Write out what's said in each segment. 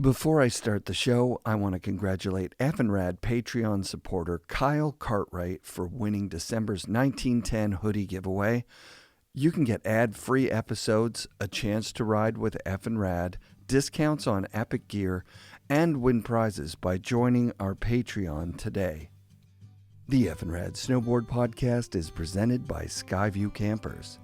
Before I start the show, I want to congratulate FNRad Patreon supporter Kyle Cartwright for winning December's 1910 hoodie giveaway. You can get ad-free episodes, a chance to ride with FNRad, discounts on epic gear, and win prizes by joining our Patreon today. The FNRad Snowboard Podcast is presented by Skyview Campers.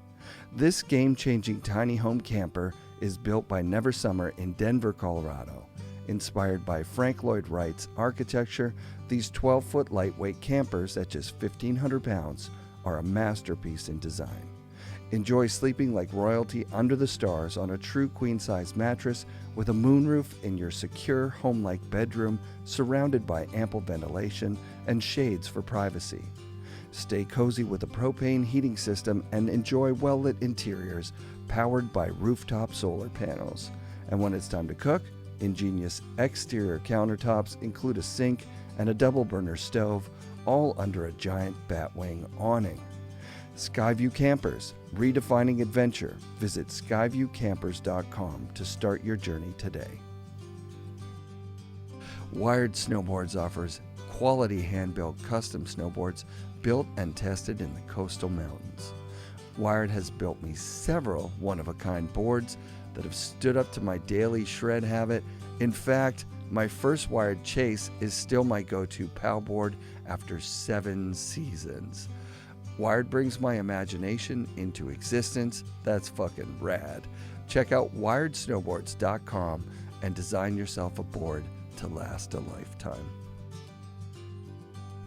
This game-changing tiny home camper is built by Never Summer in Denver, Colorado. Inspired by Frank Lloyd Wright's architecture, these 12-foot lightweight campers at just 1,500 pounds are a masterpiece in design. Enjoy sleeping like royalty under the stars on a true queen-size mattress with a moonroof in your secure home-like bedroom surrounded by ample ventilation and shades for privacy. Stay cozy with a propane heating system and enjoy well-lit interiors powered by rooftop solar panels. And when it's time to cook, ingenious exterior countertops include a sink and a double-burner stove, all under a giant batwing awning. Skyview Campers, redefining adventure. Visit skyviewcampers.com to start your journey today. Wired Snowboards offers quality hand-built custom snowboards built and tested in the coastal mountains. Wired has built me several one-of-a-kind boards that have stood up to my daily shred habit. In fact, my first Wired Chase is still my go-to POW board after 7 seasons. Wired brings my imagination into existence. That's fucking rad. Check out wiredsnowboards.com and design yourself a board to last a lifetime.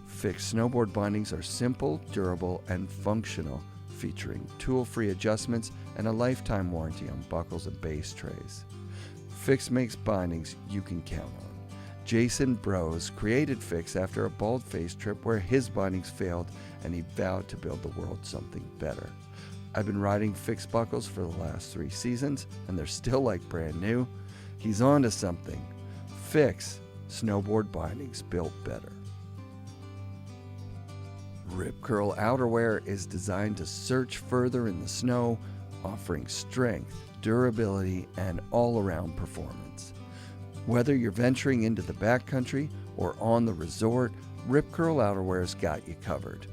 Fixed snowboard bindings are simple, durable, and functional, featuring tool-free adjustments and a lifetime warranty on buckles and base trays. Fix makes bindings you can count on. Jason Bros created Fix after a Baldface trip where his bindings failed and he vowed to build the world something better. I've been riding Fix buckles for the last 3 seasons and they're still like brand new. He's on to something. Fix, snowboard bindings built better. Rip Curl outerwear is designed to search further in the snow, offering strength, durability, and all-around performance. Whether you're venturing into the backcountry or on the resort, Rip Curl outerwear's got you covered.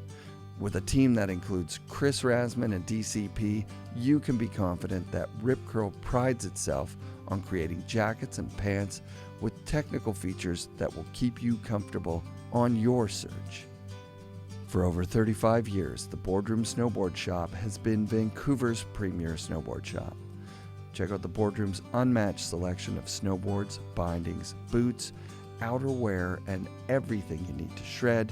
With a team that includes Chris Rasman and DCP, you can be confident that Rip Curl prides itself on creating jackets and pants with technical features that will keep you comfortable on your search. For over 35 years, the Boardroom Snowboard Shop has been Vancouver's premier snowboard shop. Check out the Boardroom's unmatched selection of snowboards, bindings, boots, outerwear, and everything you need to shred.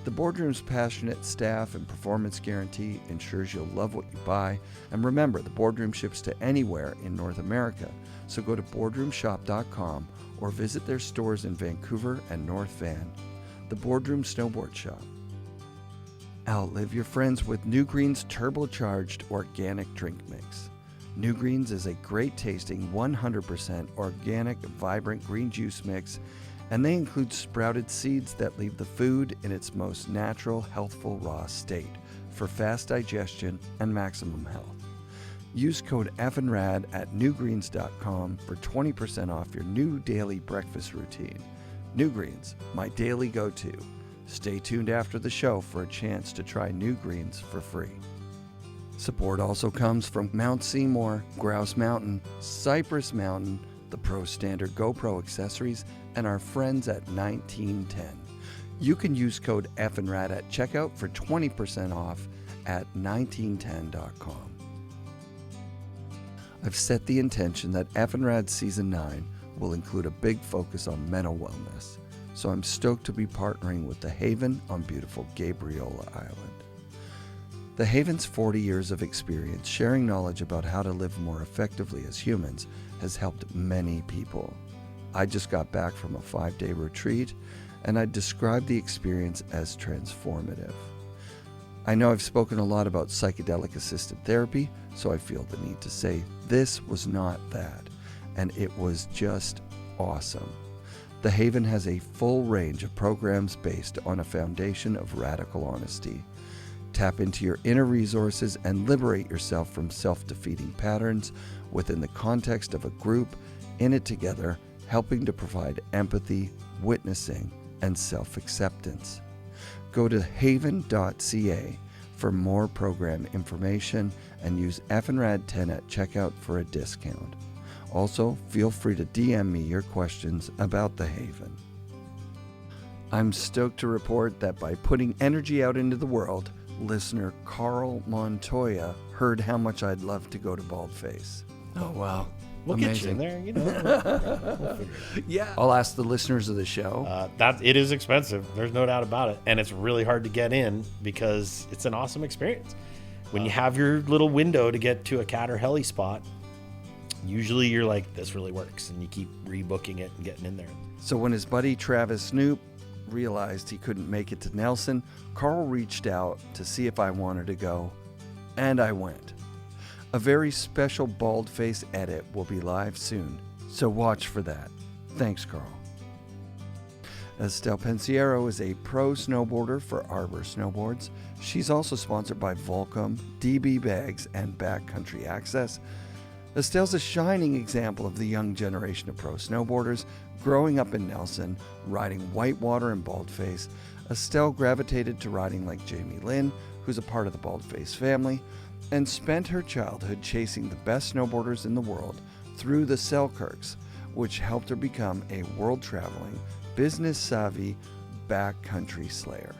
The Boardroom's passionate staff and performance guarantee ensures you'll love what you buy. And remember, the Boardroom ships to anywhere in North America, so go to boardroomshop.com or visit their stores in Vancouver and North Van. The Boardroom Snowboard Shop. Outlive your friends with New Green's turbocharged organic drink mix. New Green's is a great tasting 100% organic, vibrant green juice mix, and they include sprouted seeds that leave the food in its most natural, healthful, raw state for fast digestion and maximum health. Use code FNRAD at newgreens.com for 20% off your new daily breakfast routine. New Greens, my daily go-to. Stay tuned after the show for a chance to try New Greens for free. Support also comes from Mount Seymour, Grouse Mountain, Cypress Mountain, the Pro Standard GoPro accessories, and our friends at 1910. You can use code FNRAD at checkout for 20% off at 1910.com. I've set the intention that FNRad Season 9 will include a big focus on mental wellness, so I'm stoked to be partnering with The Haven on beautiful Gabriola Island. The Haven's 40 years of experience sharing knowledge about how to live more effectively as humans has helped many people. I just got back from a 5-day retreat, and I'd describe the experience as transformative. I know I've spoken a lot about psychedelic-assisted therapy, so I feel the need to say this was not that, and it was just awesome. The Haven has a full range of programs based on a foundation of radical honesty. Tap into your inner resources and liberate yourself from self-defeating patterns within the context of a group in it together helping to provide empathy, witnessing, and self-acceptance. Go to haven.ca for more program information and use FNRad 10 at checkout for a discount. Also, feel free to DM me your questions about the Haven. I'm stoked to report that by putting energy out into the world, listener Carl Montoya heard how much I'd love to go to Baldface. Oh, wow. We'll Amazing. get you in there, We'll figure it out. Yeah. I'll ask the listeners of the show. It is expensive. There's no doubt about it. And it's really hard to get in because it's an awesome experience. When you have your little window to get to a cat or heli spot, usually you're like, this really works. And you keep rebooking it and getting in there. So when his buddy Travis Snoop realized he couldn't make it to Nelson, Carl reached out to see if I wanted to go. And I went. A very special Baldface edit will be live soon, so watch for that. Thanks, Carl. Estelle Pensiero is a pro snowboarder for Arbor snowboards. She's also sponsored by Volcom, DB Bags, and Backcountry Access. Estelle's a shining example of the young generation of pro snowboarders. Growing up in Nelson, riding whitewater and Baldface, Estelle gravitated to riding like Jamie Lynn, who's a part of the Baldface family, and spent her childhood chasing the best snowboarders in the world through the Selkirks, which helped her become a world-traveling, business-savvy backcountry slayer.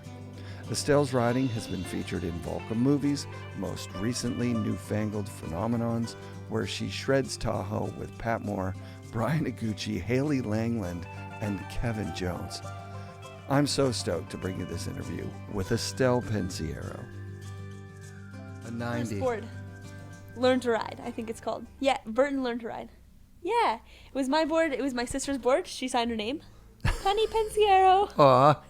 Estelle's riding has been featured in Volcom movies, most recently NewFangled Phenomenons, where she shreds Tahoe with Pat Moore, Brian Iguchi, Haley Langland, and Kevin Jones. I'm so stoked to bring you this interview with Estelle Pensiero. A 90. Board. Learn to Ride, I think it's called. Yeah, Burton Learn to Ride. Yeah, it was my board. It was my sister's board. She signed her name. Penny Pensiero. Aw.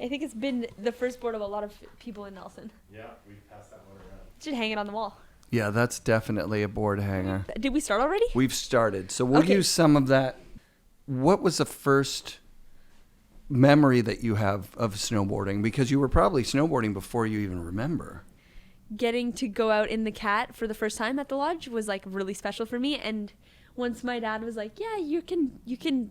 I think it's been the first board of a lot of people in Nelson. Yeah, we've passed that one around. Should hang it on the wall. Yeah, that's definitely a board hanger. Did we start already? We've started, so we'll use some of that. What was the first memory that you have of snowboarding? Because you were probably snowboarding before you even remember. Getting to go out in the cat for the first time at the lodge was like really special for me. And once my dad was like, yeah, you can,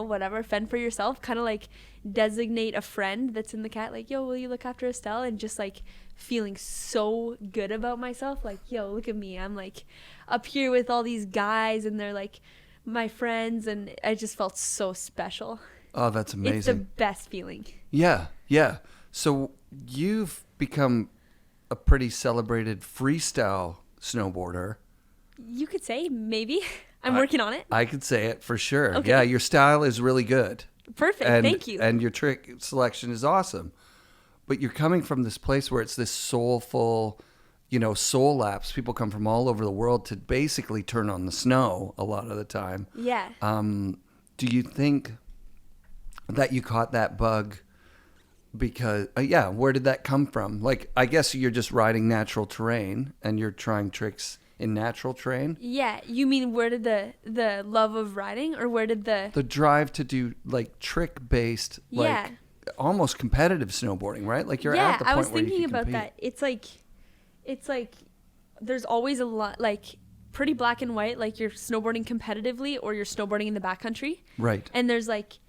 whatever, fend for yourself, kind of like designate a friend that's in the cat, like, yo, will you look after Estelle? And just like feeling so good about myself, like, yo, look at me, I'm like up here with all these guys and they're like my friends, and I just felt so special. Oh, that's amazing. It's the best feeling. Yeah. So you've become a pretty celebrated freestyle snowboarder. You could say, maybe. I'm working on it. I could say it for sure. Okay. Yeah, your style is really good. Perfect. Thank you. And your trick selection is awesome. But you're coming from this place where it's this soulful, soul laps. People come from all over the world to basically turn on the snow a lot of the time. Yeah. Do you think that you caught that bug because, where did that come from? Like, I guess you're just riding natural terrain and you're trying tricks in natural terrain. Yeah, you mean where did the love of riding, or where did the drive to do like trick based, like almost competitive snowboarding, right? Like you're at the point where you can compete. Yeah, I was thinking about that. It's like there's always a lot, like pretty black and white, like you're snowboarding competitively or you're snowboarding in the backcountry. Right. And there's like,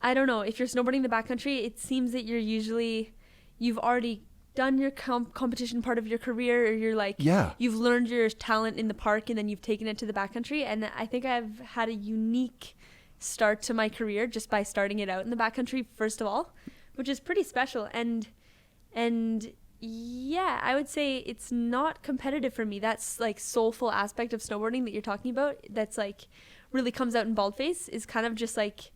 I don't know, if you're snowboarding in the backcountry, it seems that you've already done your competition part of your career, or you're like, you've learned your talent in the park and then you've taken it to the backcountry. And I think I've had a unique start to my career just by starting it out in the backcountry first of all, which is pretty special. And yeah, I would say it's not competitive for me. That's like soulful aspect of snowboarding that you're talking about, that's like really comes out in Baldface, is kind of just like,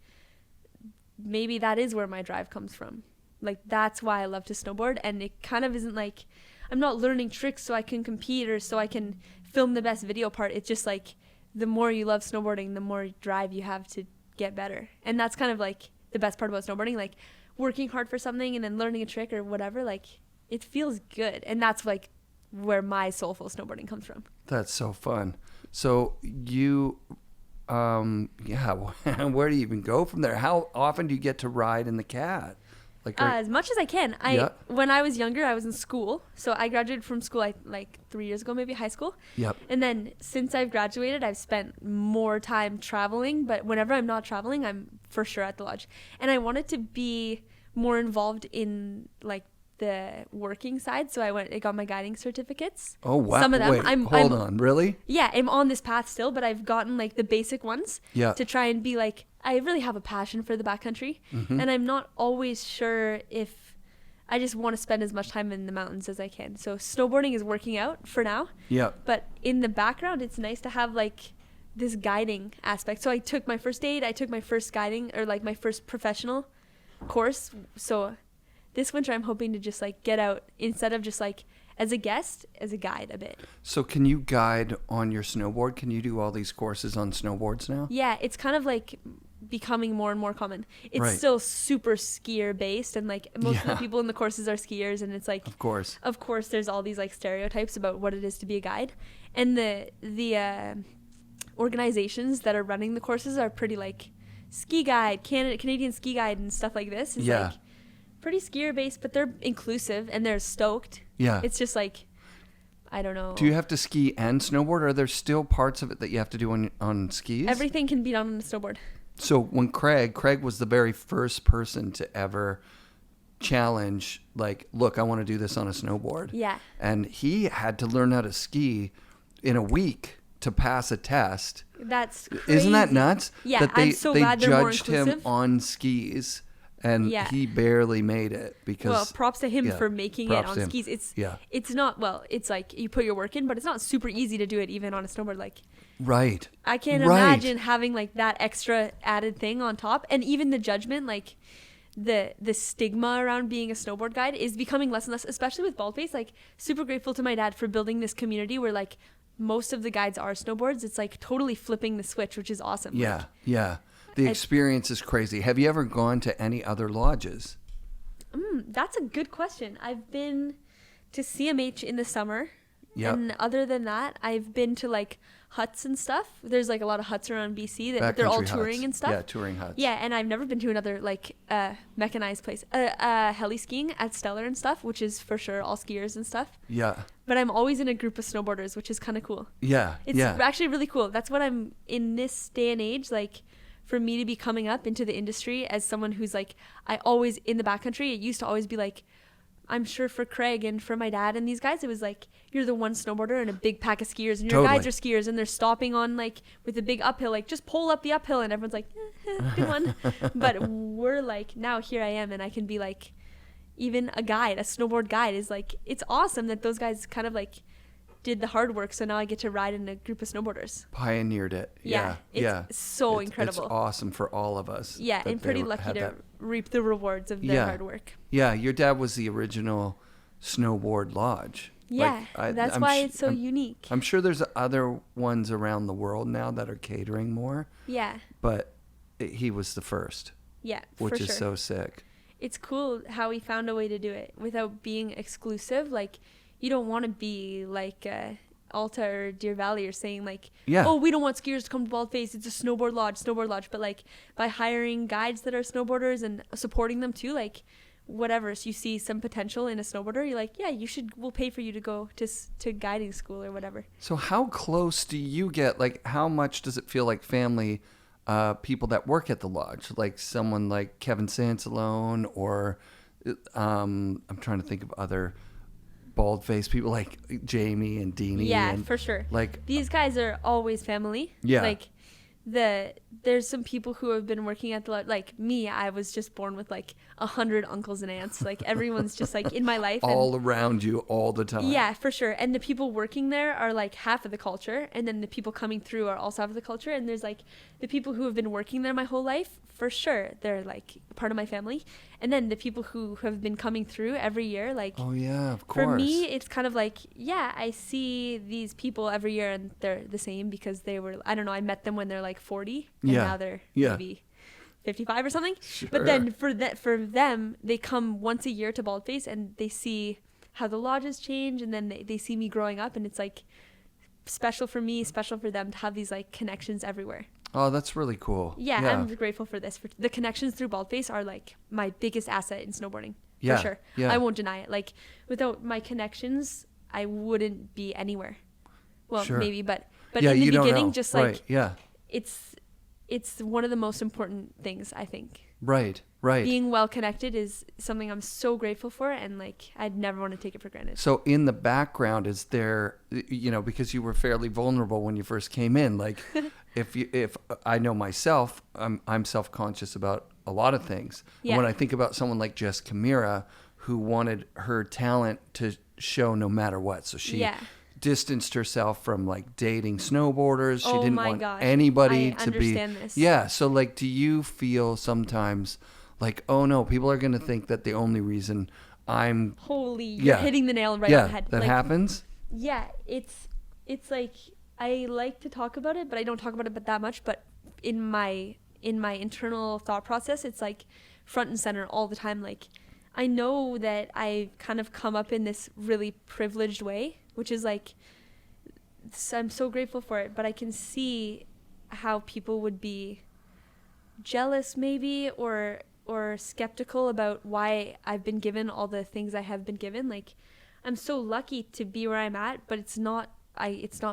maybe that is where my drive comes from. Like, that's why I love to snowboard. And it kind of isn't like I'm not learning tricks so I can compete or so I can film the best video part. It's just like the more you love snowboarding, the more drive you have to get better. And that's kind of like the best part about snowboarding, like working hard for something and then learning a trick or whatever, like it feels good. And that's like where my soulful snowboarding comes from. That's so fun. So you, where do you even go from there? How often do you get to ride in the cat? Like, As much as I can. Yeah. When I was younger, I was in school. So I graduated from school like 3 years ago, maybe high school. Yep. And then since I've graduated, I've spent more time traveling. But whenever I'm not traveling, I'm for sure at the lodge. And I wanted to be more involved in like the working side. So I got my guiding certificates. Oh, wow. Some of them. Wait, I'm hold on. Really? Yeah, I'm on this path still, but I've gotten like the basic ones to try and be like, I really have a passion for the backcountry, and I'm not always sure if I just want to spend as much time in the mountains as I can. So snowboarding is working out for now. Yeah. But in the background, it's nice to have like this guiding aspect. So I took my first aid, I took my first guiding or like my first professional course. So this winter, I'm hoping to just like get out instead of just like as a guest, as a guide a bit. So can you guide on your snowboard? Can you do all these courses on snowboards now? Yeah, it's kind of like becoming more and more common. It's Right. still super skier based, and like most of the people in the courses are skiers, and it's like Of course. there's all these like stereotypes about what it is to be a guide, and the organizations that are running the courses are pretty like ski guide, Canadian ski guide and stuff like this is Yeah. like pretty skier based, but they're inclusive and they're stoked. Yeah. It's just like, I don't know. Do you have to ski and snowboard? Or are there still parts of it that you have to do on skis? Everything can be done on a snowboard. So when Craig was the very first person to ever challenge, like, look, I want to do this on a snowboard. Yeah. And he had to learn how to ski in a week to pass a test. That's crazy. Isn't that nuts? Yeah, that I'm so glad they're more judged him inclusive. on skis, and Yeah. he barely made it because. Well, props to him yeah, for making it props on to him. skis. Yeah. It's not, well, it's like you put your work in, but it's not super easy to do it even on a snowboard. Like, Right. I can't Right. imagine having like that extra added thing on top, and even the judgment, like the stigma around being a snowboard guide is becoming less and less, especially with Baldface. Like, super grateful to my dad for building this community where like most of the guides are snowboards. It's like totally flipping the switch, which is awesome. Yeah. Like, Yeah. The experience is crazy. Have you ever gone to any other lodges? that's a good question. I've been to CMH in the summer. Yep. And other than that, I've been to like huts and stuff. There's like a lot of huts around BC that they're all Backcountry touring huts. and stuff. Yeah, touring huts. Yeah, and I've never been to another like mechanized place. Heli skiing at Stellar and stuff, which is for sure all skiers and stuff. Yeah. But I'm always in a group of snowboarders, which is kind of cool. Yeah. It's yeah. actually really cool. That's what I'm in this day and age, like for me to be coming up into the industry as someone who's like, I always in the backcountry, it used to always be like, I'm sure for Craig and for my dad and these guys, it was like, you're the one snowboarder and a big pack of skiers, and your Totally. guides are skiers and they're stopping on like with a big uphill, like just pull up the uphill, and everyone's like, good one. But we're like, now here I am, and I can be like, even a guide, a snowboard guide is like, it's awesome that those guys kind of like did the hard work, so now I get to ride in a group of snowboarders. Pioneered it. Yeah, Yeah. it's so incredible. It's awesome for all of us. Yeah, that and pretty they lucky had to that. reap the rewards of their Yeah. hard work. Yeah, your dad was the original snowboard lodge. Yeah, that's why it's so I'm, unique. I'm sure there's other ones around the world now that are catering more, Yeah, but he was the first, yeah, which for is sure. so sick. It's cool how he found a way to do it without being exclusive. Like, you don't want to be like Alta or Deer Valley or saying like, Yeah. oh, we don't want skiers to come to Baldface. It's a snowboard lodge. But like by hiring guides that are snowboarders and supporting them too, like whatever. So you see some potential in a snowboarder, you're like, yeah, we'll pay for you to go to guiding school or whatever. So how close do you get? Like, how much does it feel like family? People that work at the lodge, like someone like Kevin Sansalone, or I'm trying to think of other Baldface people like Jamie and Deanie. Yeah, and, for sure. Like, These guys are always family. Yeah. Like there's some people who have been working at the lodge. Like me, I was just born with like 100 uncles and aunts. Like everyone's just like in my life. all around you all the time. Yeah, for sure. And the people working there are like half of the culture, and then the people coming through are also half of the culture. And there's like the people who have been working there my whole life, for sure, they're like part of my family. And then the people who have been coming through every year, like Oh yeah, of course. for me, it's kind of like, yeah, I see these people every year and they're the same because they were, I don't know, I met them when they're like 40 and Yeah. now they're Yeah. maybe 55 or something. Sure. But then for them, they come once a year to Baldface and they see how the lodges change, and then they see me growing up, and it's like special for me, special for them to have these like connections everywhere. Oh, that's really cool. Yeah, I'm grateful for this. The connections through Baldface are like my biggest asset in snowboarding. Yeah, for sure. yeah. I won't deny it. Like without my connections, I wouldn't be anywhere. Well, Sure. maybe, but Yeah, in the you don't beginning, know. just like Right, yeah. it's one of the most important things, I think. Right. Being well connected is something I'm so grateful for, and like I'd never want to take it for granted. So in the background, is there, because you were fairly vulnerable when you first came in, like if I know myself, I'm self-conscious about a lot of things. Yeah. And when I think about someone like Jess Camira, who wanted her talent to show no matter what. So she distanced herself from like dating snowboarders. She didn't want anybody to be. This. Yeah. So like, do you feel sometimes like, oh no, people are going to think that the only reason I'm you're hitting the nail right on the head. That like, happens. Yeah. It's like, I like to talk about it, but I don't talk about it that much. But in my internal thought process, it's like front and center all the time. Like, I know that I kind of come up in this really privileged way, which is like, I'm so grateful for it, but I can see how people would be jealous maybe or skeptical about why I've been given all the things I have been given. Like, I'm so lucky to be where I'm at, but it's not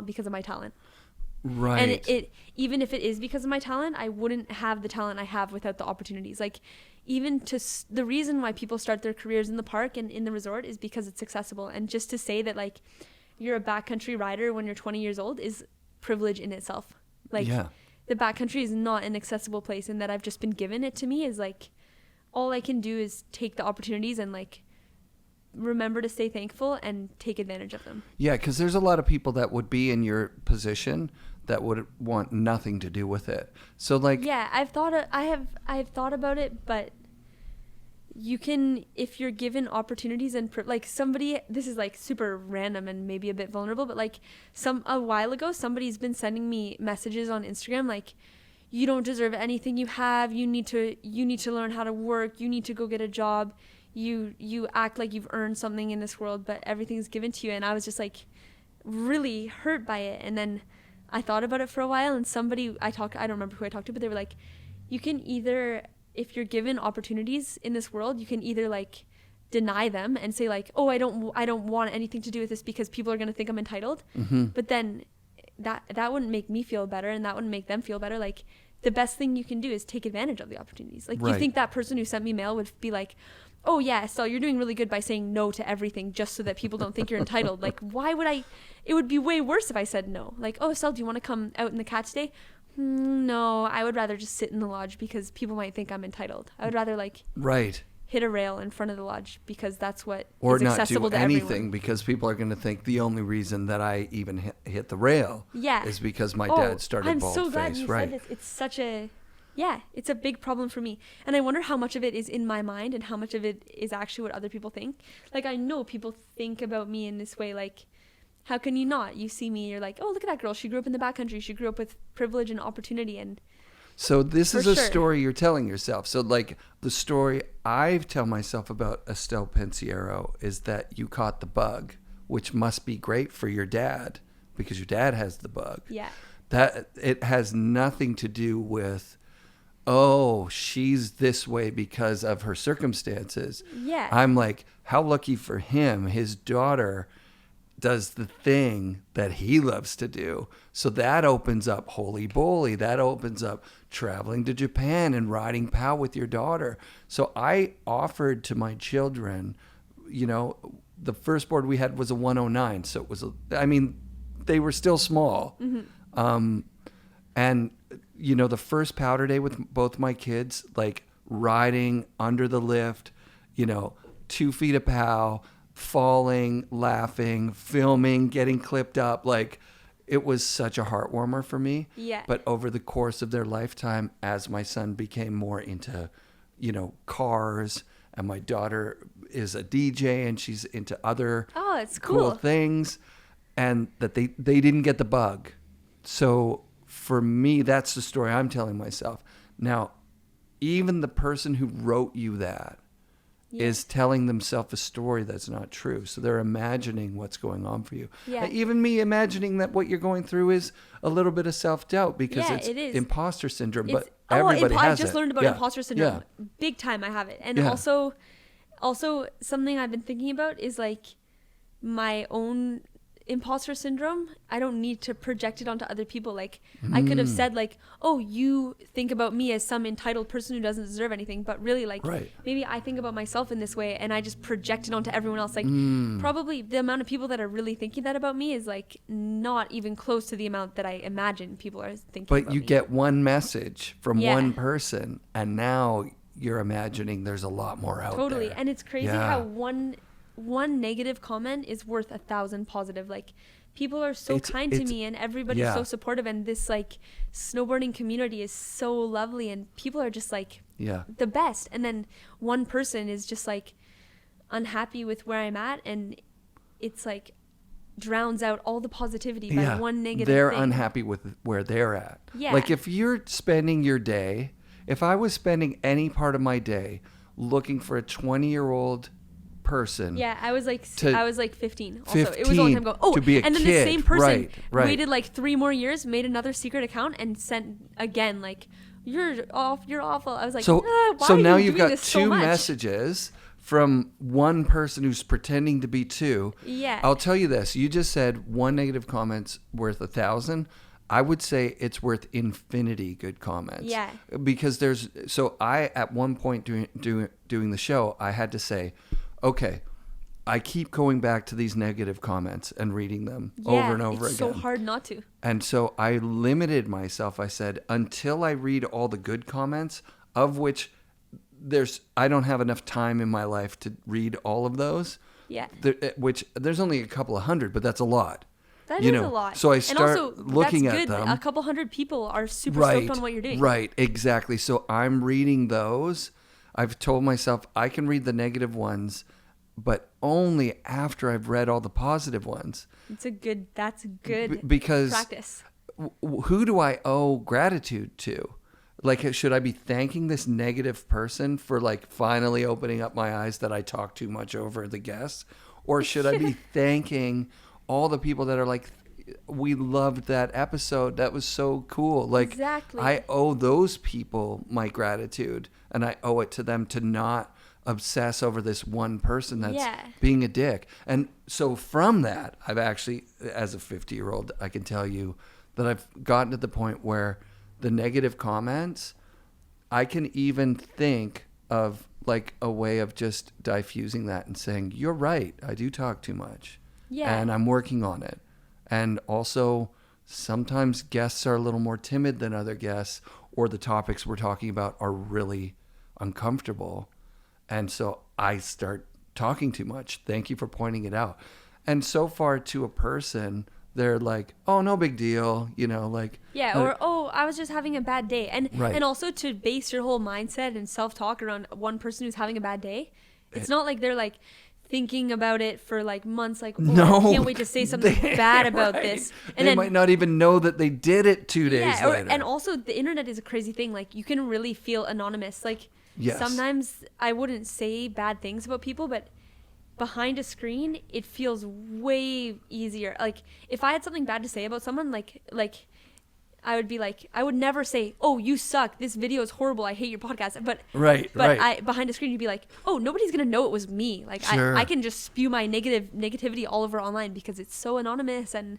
because of my talent. Right. And it even if it is because of my talent, I wouldn't have the talent I have without the opportunities. Like, even the reason why people start their careers in the park and in the resort is because it's accessible. And just to say that like you're a backcountry rider when you're 20 years old is privilege in itself. Like the backcountry is not an accessible place, and that I've just been given it to me is like, all I can do is take the opportunities and like remember to stay thankful and take advantage of them. Yeah, because there's a lot of people that would be in your position that would want nothing to do with it. So like, yeah, I've thought about it, but you can, if you're given opportunities and like somebody, this is like super random and maybe a bit vulnerable, but like a while ago, somebody's been sending me messages on Instagram like, you don't deserve anything you have. You need to learn how to work. You need to go get a job. You act like you've earned something in this world, but everything's given to you. And I was just like really hurt by it. And then I thought about it for a while, and I don't remember who I talked to, but they were like, you can either, if you're given opportunities in this world, you can either like deny them and say like, oh, I don't want anything to do with this because people are going to think I'm entitled. Mm-hmm. But then that wouldn't make me feel better, and that wouldn't make them feel better. Like, the best thing you can do is take advantage of the opportunities. Like, you think that person who sent me mail would be like, oh yeah, Estelle, you're doing really good by saying no to everything just so that people don't think you're entitled. Like, why would I? It would be way worse if I said no. Like, oh, Estelle, do you want to come out in the cat today? No, I would rather just sit in the lodge because people might think I'm entitled. I would rather like hit a rail in front of the lodge because that's what is accessible to everyone. Or not do anything because people are going to think the only reason that I even hit the rail is because my dad started Baldface. I'm so glad you said this. It's such a... Yeah, it's a big problem for me. And I wonder how much of it is in my mind and how much of it is actually what other people think. Like, I know people think about me in this way, like, how can you not? You see me, you're like, oh, look at that girl. She grew up in the backcountry. She grew up with privilege and opportunity. And so this is a story you're telling yourself. So, like, the story I tell myself about Estelle Pensiero is that you caught the bug, which must be great for your dad because your dad has the bug. Yeah. That it has nothing to do with, oh, she's this way because of her circumstances. Yeah. I'm like, how lucky for him. His daughter does the thing that he loves to do. So that opens up Holy Bowly. That opens up traveling to Japan and riding POW with your daughter. So I offered to my children, the first board we had was a 109. So it was, they were still small. Mm-hmm. And the first powder day with both my kids, like riding under the lift, 2 feet of POW, falling, laughing, filming, getting clipped up. Like, it was such a heart warmer for me. Yeah. But over the course of their lifetime, as my son became more into, cars, and my daughter is a DJ and she's into other it's cool things, and that they didn't get the bug. So for me, that's the story I'm telling myself. Now, even the person who wrote you that is telling themselves a story that's not true. So they're imagining what's going on for you. Yeah. Even me imagining that what you're going through is a little bit of self-doubt because Yeah, it's it is. imposter syndrome, It's, but everybody has I it. just learned about Yeah. imposter syndrome. Yeah. Big time I have it. And Yeah. also something I've been thinking about is like my own imposter syndrome. I don't need to project it onto other people. Like I could have said like, oh, you think about me as some entitled person who doesn't deserve anything, but really like maybe I think about myself in this way and I just project it onto everyone else. Like probably the amount of people that are really thinking that about me is like not even close to the amount that I imagine people are thinking But about you me. get one message from Yeah. one person, and now you're imagining there's a lot more out Totally. there. And it's crazy Yeah. how one negative comment is worth 1,000 positive. Like people are so kind to me and everybody's yeah. so supportive, and this like snowboarding community is so lovely and people are just like the best. And then one person is just like unhappy with where I'm at, and it's like drowns out all the positivity by one negative they're thing. unhappy with where they're at. Yeah. Like if you're spending your day, if I was spending any part of my day looking for a 20-year-old person. Yeah, I was like 15. Also, 15 it was a long time ago. Oh, to be a and then kid. the same person Right. waited like 3 more years, made another secret account, and sent again like, "You're awful." I was like, So why so are now you you've doing got this so two much? messages from one person who's pretending to be two. Yeah. I'll tell you this. You just said one negative comment's worth 1,000. I would say it's worth infinity good comments. Yeah. Because I at one point doing the show, I had to say, okay, I keep going back to these negative comments and reading them over and over it's again. so hard not to. And so I limited myself. I said, until I read all the good comments, of which I don't have enough time in my life to read all of those. Yeah. Which there's only a couple of hundred, but that's a lot. That is a lot. So I start and also, looking that's at good. them. A couple hundred people are super stoked on what you're doing. Right, exactly. So I'm reading those. I've told myself I can read the negative ones, but only after I've read all the positive ones. That's good Because practice. Who do I owe gratitude to? Like, should I be thanking this negative person for like finally opening up my eyes that I talk too much over the guests? Or should I be thanking all the people that are like, we loved that episode. That was so cool. Like, Exactly. I owe those people my gratitude, and I owe it to them to not obsess over this one person that's being a dick. And so from that, I've actually, as a 50-year-old, I can tell you that I've gotten to the point where the negative comments, I can even think of like a way of just diffusing that and saying, you're right, I do talk too much. Yeah. And I'm working on it. And also, sometimes guests are a little more timid than other guests, or the topics we're talking about are really uncomfortable. And so I start talking too much. Thank you for pointing it out. And so far to a person, they're like, oh, no big deal. Like. Yeah, or, oh, I was just having a bad day. And Right. and also to base your whole mindset and self-talk around one person who's having a bad day, it's not like they're like thinking about it for like months, like, oh, No, I can't wait to say something bad about this. And they then, might not even know that they did it 2 days later. and also the internet is a crazy thing. Like you can really feel anonymous. Like Yes. sometimes I wouldn't say bad things about people, but behind a screen, it feels way easier. Like if I had something bad to say about someone, like I would be like, I would never say, oh, you suck, this video is horrible, I hate your podcast. But Right. behind a screen, you'd be like, oh, nobody's gonna know it was me. Like Sure. I can just spew my negativity all over online because it's so anonymous and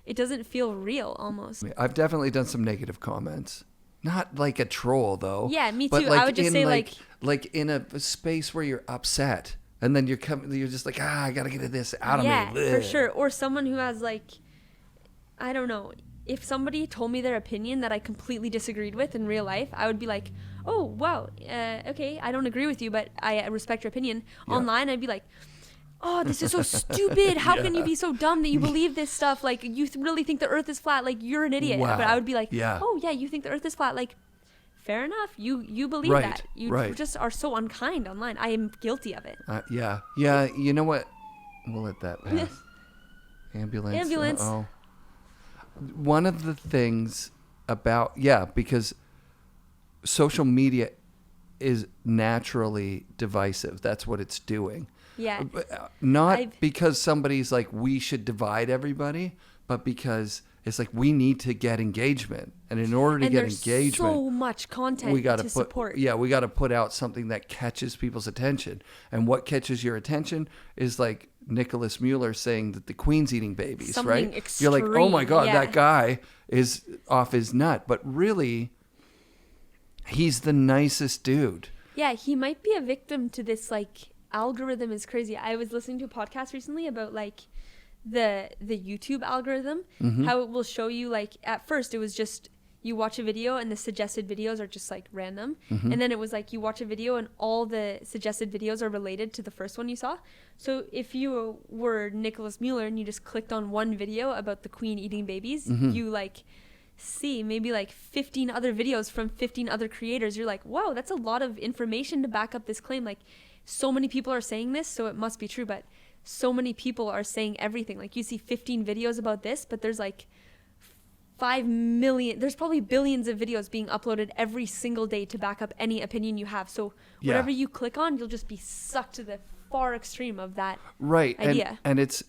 it doesn't feel real almost. I've definitely done some negative comments. Not like a troll, though. Yeah, me but too. I would just say, like in a space where you're upset, and then you're just like, I gotta get this out of me. Yeah, for Ugh. sure. Or someone who has like, I don't know. If somebody told me their opinion that I completely disagreed with in real life, I would be like, oh, wow, okay, I don't agree with you, but I respect your opinion. Yeah. Online, I'd be like, oh, this is so stupid. How can you be so dumb that you believe this stuff? Like, you really think the earth is flat? Like, you're an idiot. Wow. But I would be like, Yeah. oh, yeah, you think the earth is flat? Like, fair enough. You believe Right, that. You right. just are so unkind online. I am guilty of it. Yeah. You know what? We'll let that pass. Ambulance. Ambulance. Uh-oh. One of the things about because social media is naturally divisive. That's what it's doing. Yeah. Not because somebody's like, we should divide everybody, but because it's like we need to get engagement. And in order to get engagement, so much content we got to support. Yeah, we got to put out something that catches people's attention. And what catches your attention is like Nicholas Mueller saying that the Queen's eating babies, Something right? extreme, You're like, oh my God, yeah. that guy is off his nut. But really, he's the nicest dude. Yeah, he might be a victim to this like algorithm is crazy. I was listening to a podcast recently about like the YouTube algorithm, how it will show you like at first it was just you watch a video and the suggested videos are just like random, and then it was like you watch a video and all the suggested videos are related to the first one you saw. So if you were Nicholas Mueller and you just clicked on one video about the Queen eating babies, you like see maybe like 15 other videos from 15 other creators. You're like, whoa, that's a lot of information to back up this claim. Like so many people are saying this, so it must be true. But so many people are saying everything. Like you see 15 videos about this, but there's like 5 million, there's probably billions of videos being uploaded every single day to back up any opinion you have. So whatever you click on, you'll just be sucked to the far extreme of that idea. And it's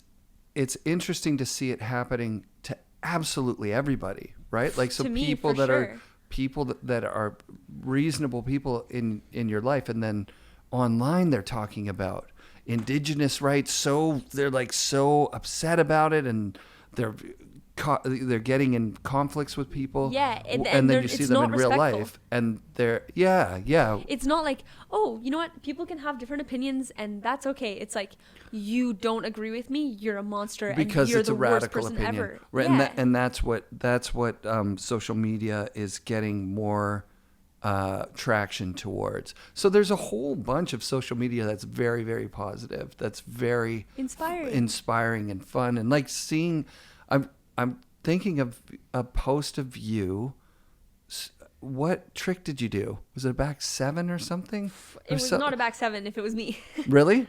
interesting to see it happening to absolutely everybody, right? Like so To me, people for that sure. are people that are reasonable people in your life, and then online they're talking about Indigenous rights, so they're like so upset about it, and they're getting in conflicts with people. Yeah, and then you see them in real life, and they're It's not like, oh, you know what? People can have different opinions, and that's okay. It's like, you don't agree with me, you're a monster, because and you're it's the a worst radical person opinion, ever. right? Yeah. And that's what social media is getting more traction towards. So there's a whole bunch of social media that's very, very positive. That's very inspiring and fun, and like seeing. I'm thinking of a post of you. What trick did you do? Was it a back 7 or something? It was not a back 7 if it was me. Really?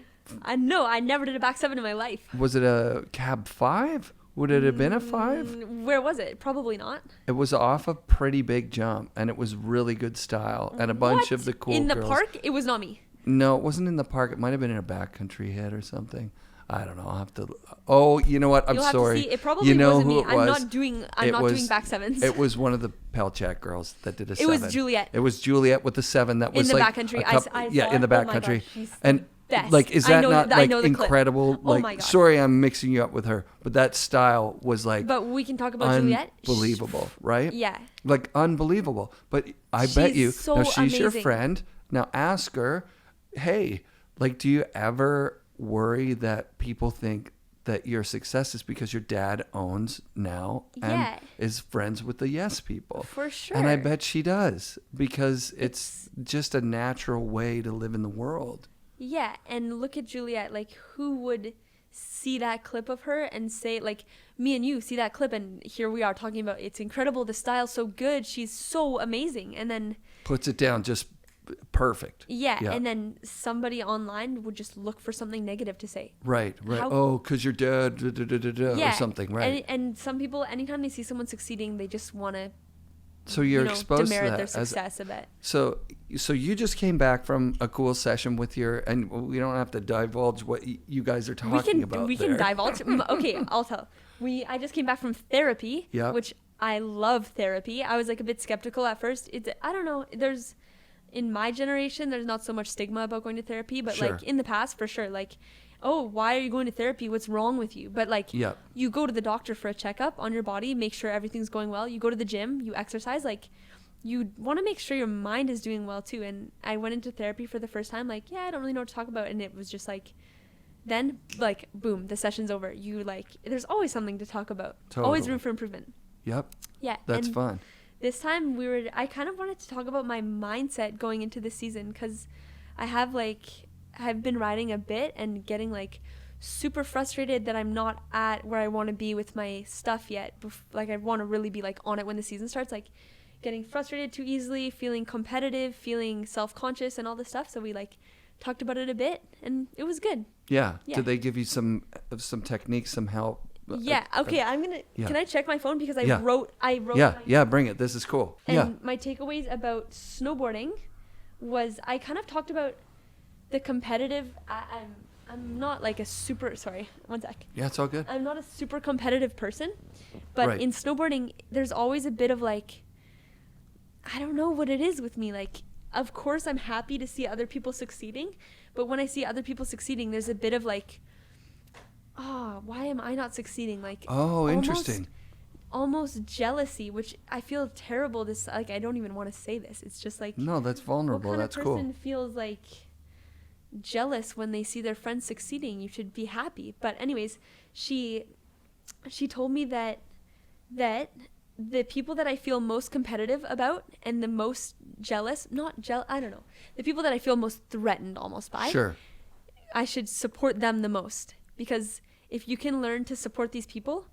No, I never did a back 7 in my life. Was it a cab 5? Would it have been a 5? Where was it? Probably not. It was off a pretty big jump, and it was really good style, and a bunch of the cool in the girls. park? It was not me. No, it wasn't in the park. It might have been in a backcountry hit or something. I don't know. I'll have to. Oh, you know what? I'm You'll sorry. Have to see. It probably you know wasn't who me. it was? I'm not doing back 7s. It was one of the Pelchak girls that did a 7. It was Juliet. It was Juliet with the 7. That was in the like backcountry. I yeah, in the backcountry. And best. Like, is that not like incredible? Oh like, my God. sorry, I'm mixing you up with her, but that style was like. But we can talk about Juliet. Unbelievable, right? Yeah. Like unbelievable. But I bet you. So now she's amazing. your friend. Now ask her, hey, like, do you ever worry that people think that your success is because your dad owns now and is friends with the yes people? For sure. And I bet she does, because it's just a natural way to live in the world. Yeah, and look at Juliet. Like, who would see that clip of her and say, like, me and you see that clip, and here we are talking about it's incredible, the style's so good, she's so amazing, and then puts it down just perfect. Yeah, and then somebody online would just look for something negative to say. Right. Oh, because you're dead, or something, right? And some people, anytime they see someone succeeding, they just want to, so you're exposed to that their success a bit. So you just came back from a cool session with your, and we don't have to divulge what you guys are talking about. We can divulge. Okay, I'll tell. I just came back from therapy, which I love therapy. I was like a bit skeptical at first. I don't know. In my generation, there's not so much stigma about going to therapy, but like in the past, for sure, like, oh, why are you going to therapy? What's wrong with you? But like, you go to the doctor for a checkup on your body, make sure everything's going well. You go to the gym, you exercise, like, you want to make sure your mind is doing well too. And I went into therapy for the first time, like, I don't really know what to talk about. And it was just like, then like, boom, the session's over. You like, there's always something to talk about. Totally. Always room for improvement. Yep. Yeah. That's fun. This time I kind of wanted to talk about my mindset going into this season, because I've been riding a bit and getting like super frustrated that I'm not at where I want to be with my stuff yet. Like, I want to really be like on it when the season starts, like getting frustrated too easily, feeling competitive, feeling self-conscious and all this stuff. So we like talked about it a bit, and it was good. Yeah. Did they give you some techniques, some help? Yeah. Okay. Can I check my phone, because I wrote. Yeah. Bring it. This is cool. And my takeaways about snowboarding was I kind of talked about the competitive. I'm not like a super, sorry, one sec. Yeah, it's all good. I'm not a super competitive person, but Right. in snowboarding, there's always a bit of like, I don't know what it is with me. Like, of course, I'm happy to see other people succeeding, but when I see other people succeeding, there's a bit of like, oh, why am I not succeeding? Like, Oh, interesting. Almost jealousy, which I feel terrible. Like, I don't even want to say this. It's just like, No, that's vulnerable. what kind That's of cool. person feels like jealous when they see their friends succeeding? You should be happy. But anyways, she told me that the people that I feel most competitive about and the most jealous, I don't know, the people that I feel most threatened almost by, Sure. I should support them the most, because if you can learn to support these people,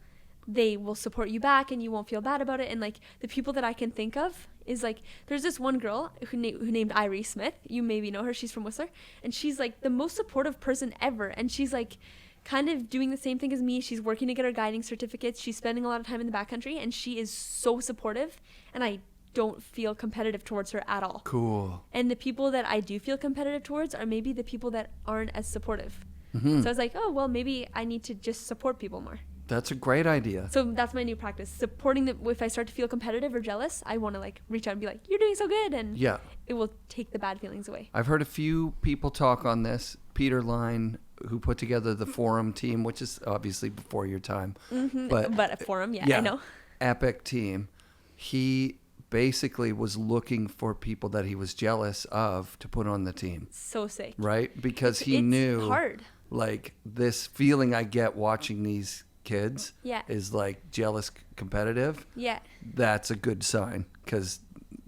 they will support you back and you won't feel bad about it. And like, the people that I can think of is like, there's this one girl who named Irie Smith. You maybe know her. She's from Whistler, and she's like the most supportive person ever. And she's like kind of doing the same thing as me. She's working to get her guiding certificates. She's spending a lot of time in the backcountry, and she is so supportive, and I don't feel competitive towards her at all. Cool. And the people that I do feel competitive towards are maybe the people that aren't as supportive. Mhm. So I was like, oh, well, maybe I need to just support people more. That's a great idea. So that's my new practice. Supporting them. If I start to feel competitive or jealous, I want to like reach out and be like, you're doing so good. And Yeah. it will take the bad feelings away. I've heard a few people talk on this. Peter Line, who put together the forum team, which is obviously before your time. Mm-hmm. But But a forum, yeah, I know. Epic team. He basically was looking for people that he was jealous of to put on the team, So sick. right? Because he It's knew, hard. like, this feeling I get watching these kids Yeah. is like jealous, competitive. Yeah. That's a good sign, because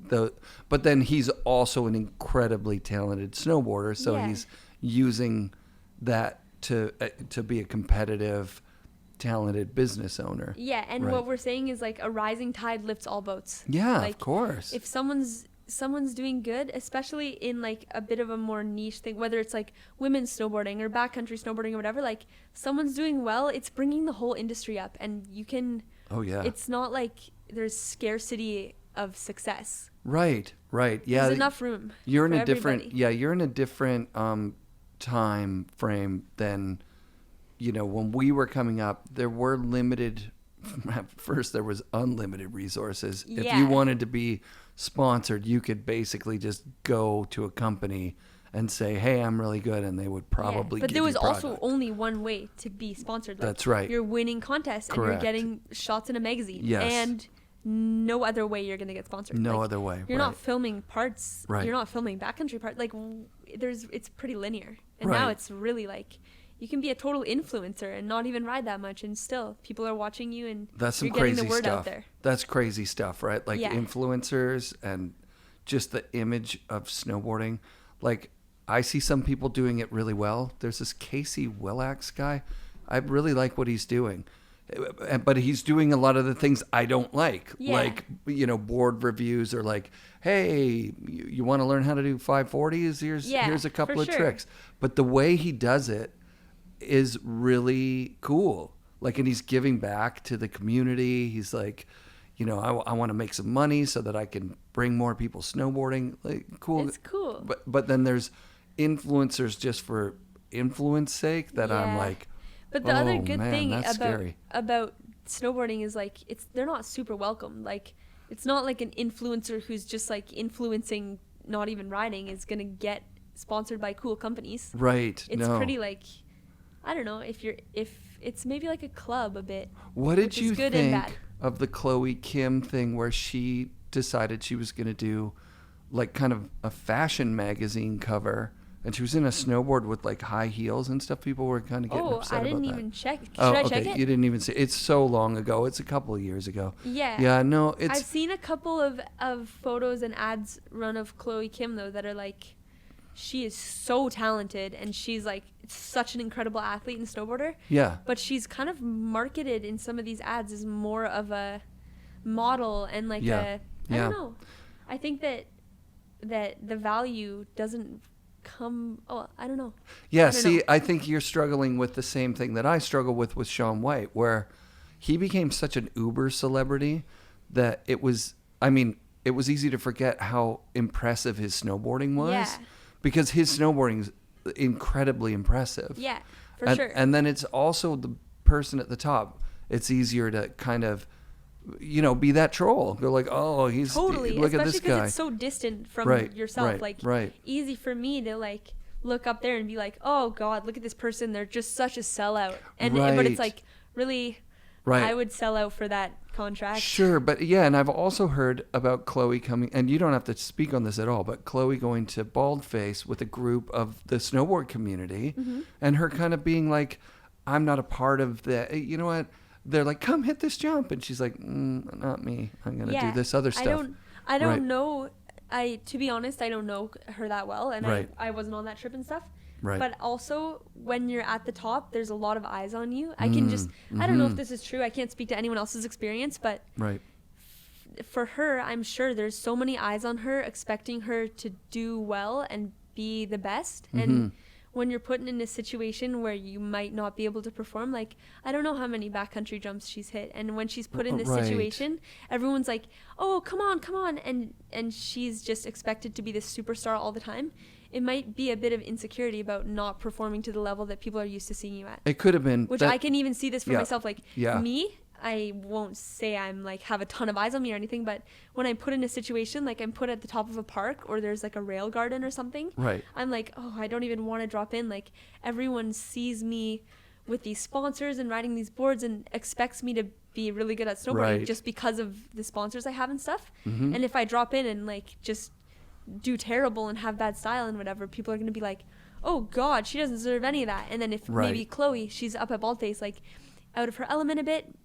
but then he's also an incredibly talented snowboarder, so Yeah. he's using that to be a competitive, talented business owner. Yeah. And Right. what we're saying is like a rising tide lifts all boats. Yeah, Like, of course. If someone's doing good, especially in like a bit of a more niche thing, whether it's like women's snowboarding or backcountry snowboarding or whatever, like someone's doing well, it's bringing the whole industry up. And you can, Oh yeah. it's not like there's scarcity of success. Right. Yeah. There's enough room. You're in for a different. everybody. Yeah, you're in a different time frame than, when we were coming up. There were limited. At first, there was unlimited resources. If Yeah. you wanted to be sponsored, you could basically just go to a company and say, "Hey, I'm really good," and they would probably. But give there was you also product. only one way to be sponsored. Like, That's right. You're winning contests and Correct. you're getting shots in a magazine. Yes. And no other way you're going to get sponsored. No Like, other way. You're right. not filming parts. Right. You're not filming backcountry parts. Like, it's pretty linear. And now Right. it's really like, you can be a total influencer and not even ride that much, and still people are watching you, and That's some you're getting crazy the word stuff. out there. That's crazy stuff, right? Like Yeah. influencers and just the image of snowboarding. Like, I see some people doing it really well. There's this Casey Willax guy. I really like what he's doing. But he's doing a lot of the things I don't like. Yeah. Like, board reviews or like, hey, you want to learn how to do 540s? Here's a couple for of sure. tricks. But the way he does it is really cool. Like, and he's giving back to the community. He's like, I want to make some money so that I can bring more people snowboarding. Like, cool. It's cool. But then there's influencers just for influence sake that I'm Yeah. like, But the other oh, good man, thing that's scary. about snowboarding is like, they're not super welcome. Like, it's not like an influencer who's just like influencing, not even riding, is gonna get sponsored by cool companies. right. It's no. pretty like, I don't know, if it's maybe like a club a bit. What did which you is good and bad. think of the Chloe Kim thing where she decided she was going to do like kind of a fashion magazine cover, and she was in a snowboard with like high heels and stuff? People were kind of getting Oh, upset I didn't about that. even check. Should Oh, I okay. check it? You didn't even see. It's so long ago. It's a couple of years ago. Yeah. Yeah. No. It's I've seen a couple of photos and ads run of Chloe Kim though that are like, she is so talented and she's like such an incredible athlete and snowboarder. yeah. But she's kind of marketed in some of these ads as more of a model and like Yeah. I Yeah. don't know. I think that the value doesn't come. Oh, I don't know. Yeah, I don't see, know. I think you're struggling with the same thing that I struggle with Shaun White, where he became such an uber celebrity that it was, I mean, it was easy to forget how impressive his snowboarding was. Yeah. Because his snowboarding is incredibly impressive. Yeah, for sure. And then it's also the person at the top. It's easier to kind of, be that troll. Go like, oh, he's totally. look at this Especially because guy. it's so distant from yourself. Easy for me to like look up there and be like, oh God, look at this person. They're just such a sellout. But it's like really, I would sell out for that contract. Sure, but and I've also heard about Chloe coming, and you don't have to speak on this at all, but Chloe going to Baldface with a group of the snowboard community, and her kind of being like, I'm not a part of that. You know what? They're like, come hit this jump. And she's like, not me. I'm going to do this other stuff. I don't know. To be honest, I don't know her that well. And I wasn't on that trip and stuff. Right. But also, when you're at the top, there's a lot of eyes on you. I can just, I don't know if this is true. I can't speak to anyone else's experience. But for her, I'm sure there's so many eyes on her, expecting her to do well and be the best. And when you're put in a situation where you might not be able to perform, like, I don't know how many backcountry jumps she's hit. And when she's put in this situation, everyone's like, oh, come on. And she's just expected to be this superstar all the time. It might be a bit of insecurity about not performing to the level that people are used to seeing you at. It could have been. Which I can even see this for myself. Like, me, I won't say I'm like have a ton of eyes on me or anything, but when I'm put in a situation, like I'm put at the top of a park or there's like a rail garden or something, I'm like, oh, I don't even want to drop in. Like, everyone sees me with these sponsors and riding these boards and expects me to be really good at snowboarding just because of the sponsors I have and stuff. And if I drop in and like just do terrible and have bad style and whatever, people are going to be like, oh God, she doesn't deserve any of that. And then if maybe Chloe, she's up at Baldface, like out of her element a bit,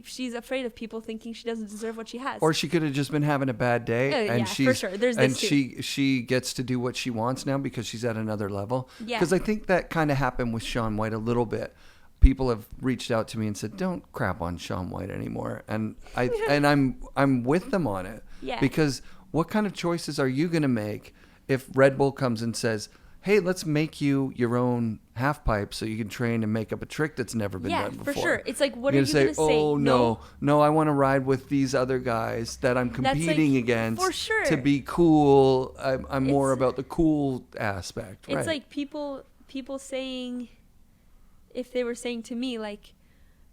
she's afraid of people thinking she doesn't deserve what she has. Or she could have just been having a bad day, and for sure. There's this too. she gets to do what she wants now because she's at another level. Yeah. Because I think that kind of happened with Shaun White a little bit. People have reached out to me and said, "Don't crap on Shaun White anymore," and I'm with them on it. Yeah. Because what kind of choices are you going to make if Red Bull comes and says, hey, let's make you your own half pipe so you can train and make up a trick that's never been done before. Yeah, for sure. It's like, what are you going to say? Oh, no, I want to ride with these other guys that I'm competing against for sure. to be cool. I'm more about the cool aspect. It's like people saying, if they were saying to me, like,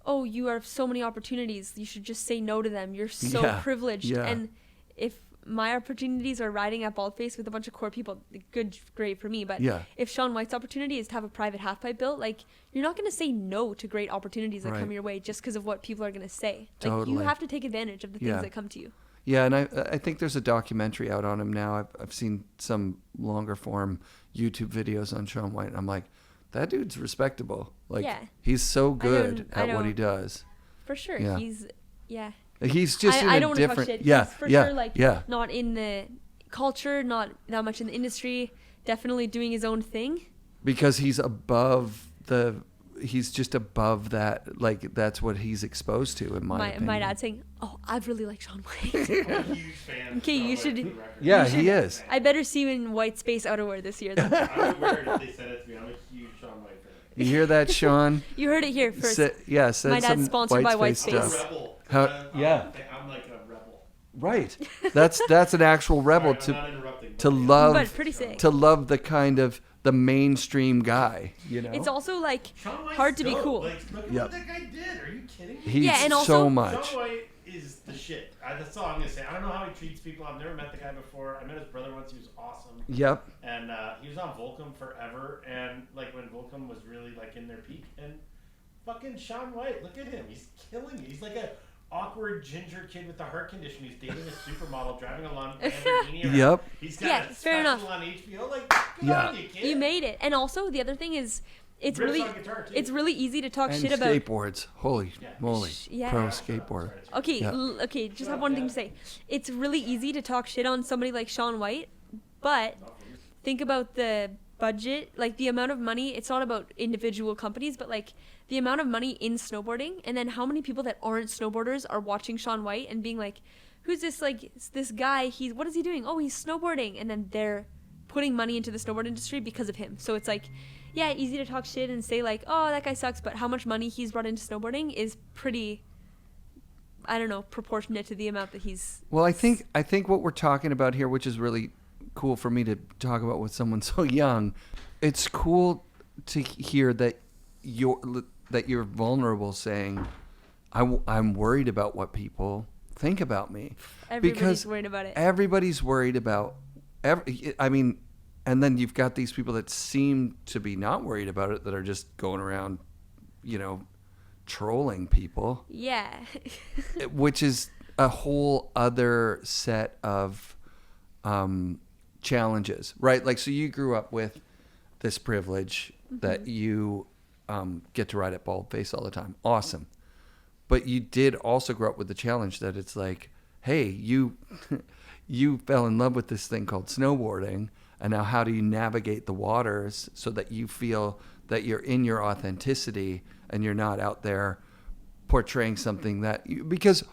oh, you have so many opportunities, you should just say no to them. You're so privileged. Yeah. And if my opportunities are riding at Baldface with a bunch of core people, great for me. But if Shaun White's opportunity is to have a private halfpipe built, like, you're not going to say no to great opportunities that come your way just because of what people are going to say. Like, you have to take advantage of the things that come to you. Yeah, and I think there's a documentary out on him now. I've seen some longer form YouTube videos on Shaun White, and I'm like, that dude's respectable. Like, he's so good at what he does. For sure. Yeah. He's just I don't want to talk shit. He's for sure, like, not in the culture, not that much in the industry, definitely doing his own thing. Because he's just above that. Like, that's what he's exposed to, in my opinion. My dad saying, oh, I really like Shaun White. I'm a huge fan. Okay, you should. Yeah, he is. I better see you in white space outerwear this year. Then. I would wear it if they said it to me. I'm a huge Shaun White fan. You hear that, Sean? You heard it here first. My dad's sponsored by White Space. I'm like a rebel. Right. That's an actual rebel to love. But pretty sick. To love the kind of the mainstream guy, you know. It's also like hard to be cool. Like, look at what that guy did. Are you kidding me? He's and also, so much. Shaun White is the shit. That's all I'm gonna say. I don't know how he treats people. I've never met the guy before. I met his brother once. He was awesome. Yep. And he was on Volcom forever. And like when Volcom was really like in their peak. And fucking Shaun White, look at him. He's killing me. He's like a awkward ginger kid with a heart condition. He's dating a supermodel, driving a Lamborghini around. Yep. He's got a fair special enough. on HBO. Like, come on, you kid. You made it. And also the other thing is, it's really easy to talk shit about skateboards. Holy moly, pro skateboarder. Okay, just have one thing to say. It's really easy to talk shit on somebody like Shaun White, but think about the budget, like the amount of money. It's not about individual companies, but like the amount of money in snowboarding, and then how many people that aren't snowboarders are watching Shaun White and being like, who's this, like, this guy, what is he doing? Oh, he's snowboarding. And then they're putting money into the snowboard industry because of him. So it's like, yeah, easy to talk shit and say like, oh, that guy sucks, but how much money he's brought into snowboarding is pretty I don't know, proportionate to the amount that he's. Well, I think what we're talking about here, which is really cool for me to talk about with someone so young, it's cool to hear that you're vulnerable, saying, I'm worried about what people think about me. Everybody's worried about it. Everybody's worried about. I mean, and then you've got these people that seem to be not worried about it, that are just going around, trolling people. Yeah. Which is a whole other set of challenges, right? Like, so you grew up with this privilege that you get to ride at Baldface all the time. Awesome. But you did also grow up with the challenge that it's like, hey, you fell in love with this thing called snowboarding, and now how do you navigate the waters so that you feel that you're in your authenticity and you're not out there portraying something that because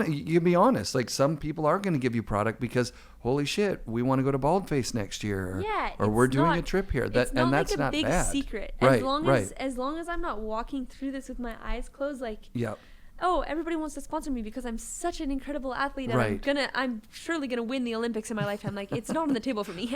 you be honest, like, some people are going to give you product because holy shit, we want to go to Baldface next year, or we're doing a trip here. That's not like a big secret. Right, as long as I'm not walking through this with my eyes closed, like, yep. Oh, everybody wants to sponsor me because I'm such an incredible athlete, and I'm surely gonna win the Olympics in my lifetime. Like, it's not on the table for me.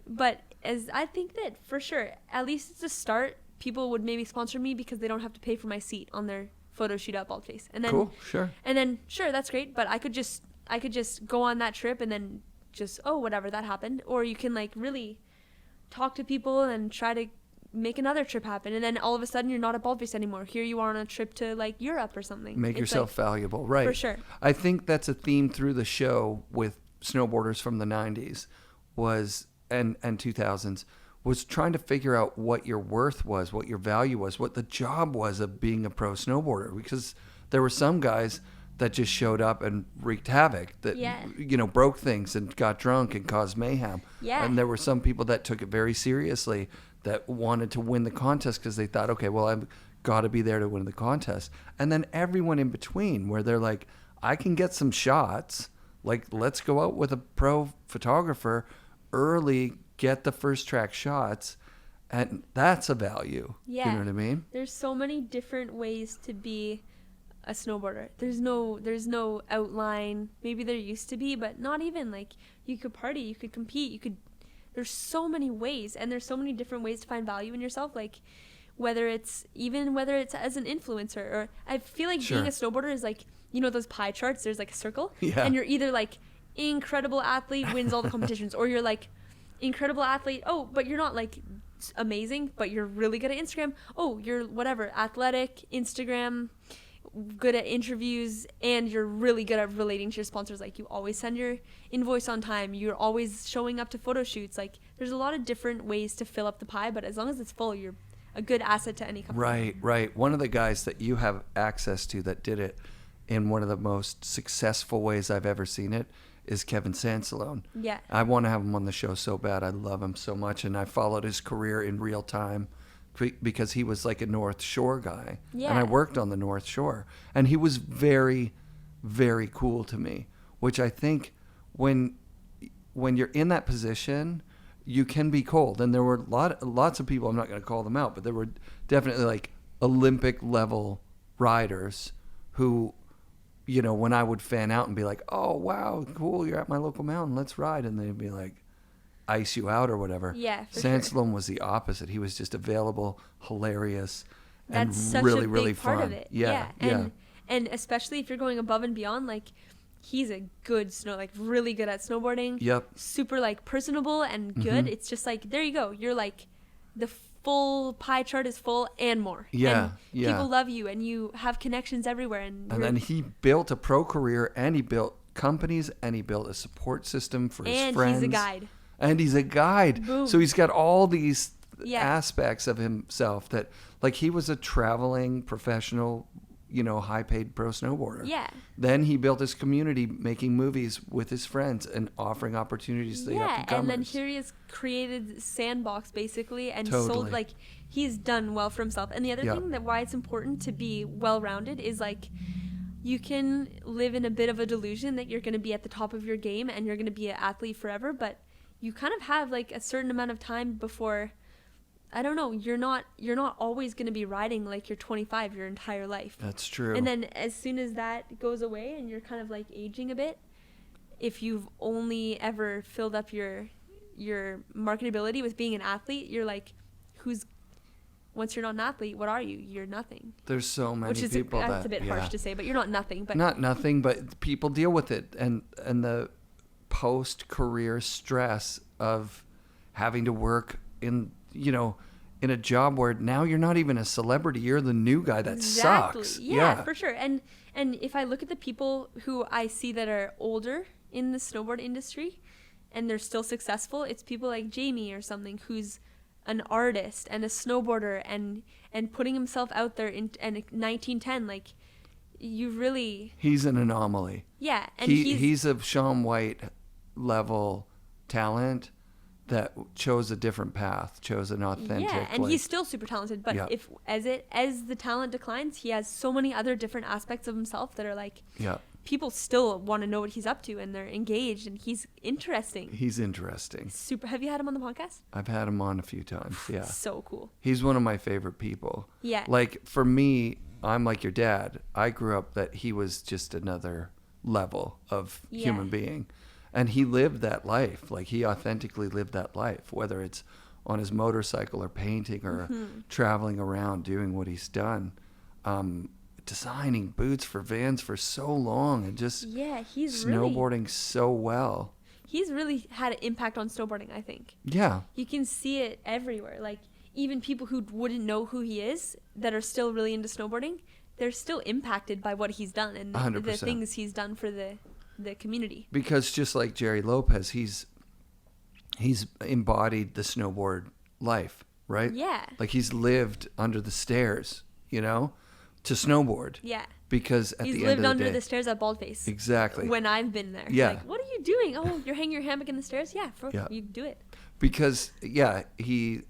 But as I think that for sure, at least it's a start. People would maybe sponsor me because they don't have to pay for my seat on their photo shoot at Baldface. And then cool, sure. And then sure, that's great. But I could just go on that trip and then just whatever, that happened. Or you can like really talk to people and try to make another trip happen, and then all of a sudden you're not at Baldface anymore. Here you are on a trip to like Europe or something. Make yourself valuable, right? For sure. I think that's a theme through the show with snowboarders from the 90s and 2000s was trying to figure out what your worth was, what your value was, what the job was of being a pro snowboarder, because there were some guys that just showed up and wreaked havoc, that broke things and got drunk and caused mayhem. Yeah. And there were some people that took it very seriously, that wanted to win the contest because they thought, okay, well, I've got to be there to win the contest. And then everyone in between, where they're like, I can get some shots. Like, let's go out with a pro photographer early, get the first track shots. And that's a value. Yeah. You know what I mean? There's so many different ways to be a snowboarder. There's no outline. Maybe there used to be, but not even. Like, you could party, you could compete, there's so many ways, and there's so many different ways to find value in yourself. Like, whether it's as an influencer, or I feel like being a snowboarder is like, those pie charts, there's like a circle, and you're either like incredible athlete, wins all the competitions, or you're like incredible athlete, but you're not like amazing, but you're really good at Instagram. You're whatever, athletic, Instagram, good at interviews, and you're really good at relating to your sponsors. Like, you always send your invoice on time, you're always showing up to photo shoots. Like, there's a lot of different ways to fill up the pie, but as long as it's full, you're a good asset to any company. Right. One of the guys that you have access to that did it in one of the most successful ways I've ever seen it is Kevin Sansalone. Yeah. I want to have him on the show so bad. I love him so much, and I followed his career in real time because he was like a North Shore guy. Yeah. And I worked on the North Shore. And he was very, very cool to me, which I think when you're in that position, you can be cold. And there were lots of people, I'm not going to call them out, but there were definitely like Olympic level riders who, when I would fan out and be like, oh, wow, cool, you're at my local mountain, let's ride. And they'd be like, ice you out or whatever. Yeah, for Sansalone was the opposite. He was just available, hilarious, That's and such really, a big really part fun. of it. Yeah. And especially if you're going above and beyond, like, he's a good really good at snowboarding. Yep. Super like personable and good. It's just like, there you go. You're like, the full pie chart is full and more. Yeah. And people love you, and you have connections everywhere. And then he built a pro career, and he built companies, and he built a support system for his friends. And he's a guide. And he's a guide. Boom. So he's got all these aspects of himself that, like, he was a traveling professional, high-paid pro snowboarder. Yeah. Then he built his community, making movies with his friends and offering opportunities to the up-and-comers. And then here he has created Sandbox, basically, and Totally. sold, like, he's done well for himself. And the other thing that why it's important to be well-rounded is, like, you can live in a bit of a delusion that you're going to be at the top of your game and you're going to be an athlete forever, but you kind of have like a certain amount of time before I don't know, you're not always going to be riding like you're 25 your entire life. That's true. And then as soon as that goes away and you're kind of like aging a bit, if you've only ever filled up your marketability with being an athlete, you're like, once you're not an athlete, what are you? You're nothing. There's so many Which is people that's a bit harsh to say, but you're not nothing. But not nothing, but people deal with it, and the post-career stress of having to work in a job where now you're not even a celebrity, you're the new guy that sucks. Yeah, for sure. And if I look at the people who I see that are older in the snowboard industry and they're still successful, it's people like Jamie or something who's an artist and a snowboarder and putting himself out there in 1910. Like, you really, he's an anomaly. Yeah, and he's a Shaun White level talent that chose a different path, chose an authentic. Yeah, and he's still super talented. But Yeah. if as the talent declines, he has so many other different aspects of himself that are like, yeah, people still want to know what he's up to, and they're engaged, and he's interesting. He's interesting. Super. Have you had him on the podcast? I've had him on a few times. Yeah, So cool. he's one of my favorite people. Yeah. Like, for me, I'm like your dad. I grew up that he was just another level of human being. And he lived that life. Like, he authentically lived that life, whether it's on his motorcycle or painting or traveling around doing what he's done. Designing boots for Vans for so long and just he's snowboarding so well. He's really had an impact on snowboarding, I think. Yeah. You can see it everywhere. Like, even people who wouldn't know who he is that are still really into snowboarding, they're still impacted by what he's done and the 100%. things he's done for the community. Because just like Jerry Lopez, he's embodied the snowboard life, right? Yeah. Like, he's lived under the stairs, to snowboard. Yeah. Because at He's the end lived of the under day, the stairs at Baldface. Exactly. When I've been there. Yeah. Like, what are you doing? Oh, you're hanging your hammock in the stairs? Yeah. Yeah. You do it. Because, he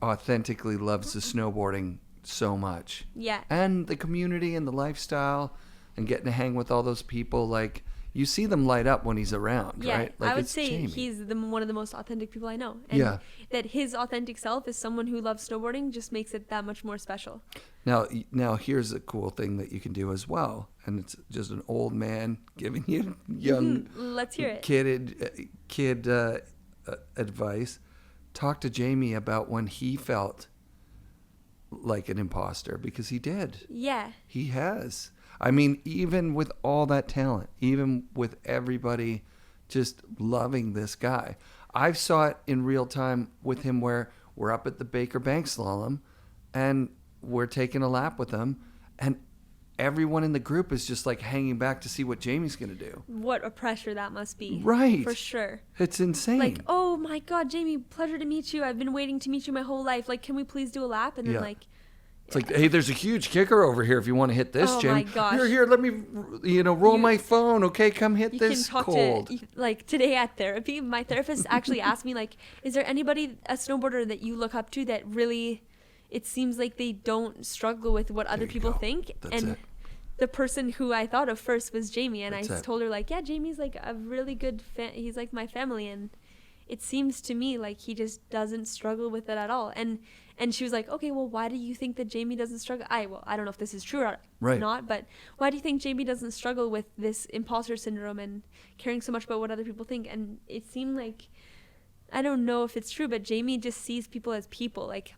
authentically loves the snowboarding so much. Yeah. And the community and the lifestyle and getting to hang with all those people. Like, you see them light up when he's around, Yeah, right? Like, I would it's say Jamie. he's one of the most authentic people I know. And that his authentic self is someone who loves snowboarding just makes it that much more special. Now here's a cool thing that you can do as well. And it's just an old man giving you young Let's hear it. kid advice. Talk to Jamie about when he felt like an imposter, because he did. Yeah. He has. I mean, even with all that talent, even with everybody just loving this guy, I saw it in real time with him where we're up at the Baker Bank Slalom and we're taking a lap with him, and everyone in the group is just like hanging back to see what Jamie's going to do. What a pressure that must be. Right. For sure. It's insane. Like, oh my God, Jamie, pleasure to meet you. I've been waiting to meet you my whole life. Like, can we please do a lap? And then Yeah. like, It's like, hey, there's a huge kicker over here if you want to hit this, Oh Jim. my gosh. Here, let me, roll my phone. Okay, come hit you this can talk cold. to, like today at therapy, my therapist actually asked me, like, is there anybody, a snowboarder that you look up to that really, it seems like they don't struggle with what other you people go. think? That's and it. the person who I thought of first was Jamie, and That's I it. told her, like, yeah, Jamie's like a really good he's like my family, and it seems to me like he just doesn't struggle with it at all. And she was like, okay, well, why do you think that Jamie doesn't struggle? I don't know if this is true or not, but why do you think Jamie doesn't struggle with this imposter syndrome and caring so much about what other people think? And it seemed like, I don't know if it's true, but Jamie just sees people as people. Like,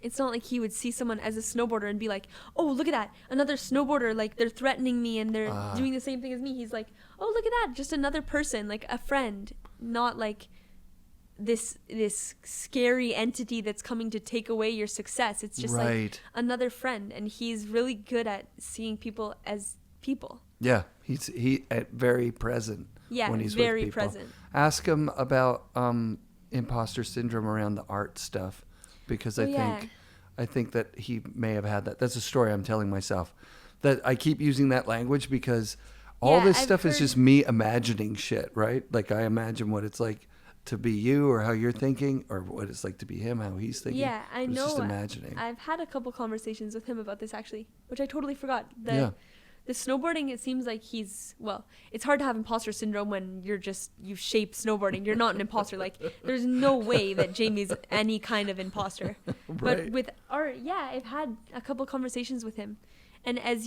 it's not like he would see someone as a snowboarder and be like, oh, look at that, another snowboarder, like they're threatening me and they're doing the same thing as me. He's like, oh, look at that, just another person, like a friend, not like this scary entity that's coming to take away your success. It's just like another friend, and he's really good at seeing people as people. Yeah, he's very present. Yeah, when he's very with people. present. Ask him about imposter syndrome around the art stuff, because I think that he may have had that. That's a story I'm telling myself. That I keep using that language because all this stuff is just me imagining shit, right? Like, I imagine what it's like to be you, or how you're thinking, or what it's like to be him, how he's thinking. Yeah, I know. It's just imagining. I've had a couple conversations with him about this, actually, which I totally forgot. the snowboarding, it seems like it's hard to have imposter syndrome when you've shaped snowboarding. You're not an imposter. Like, there's no way that Jamie's any kind of imposter. But with art, I've had a couple conversations with him. And as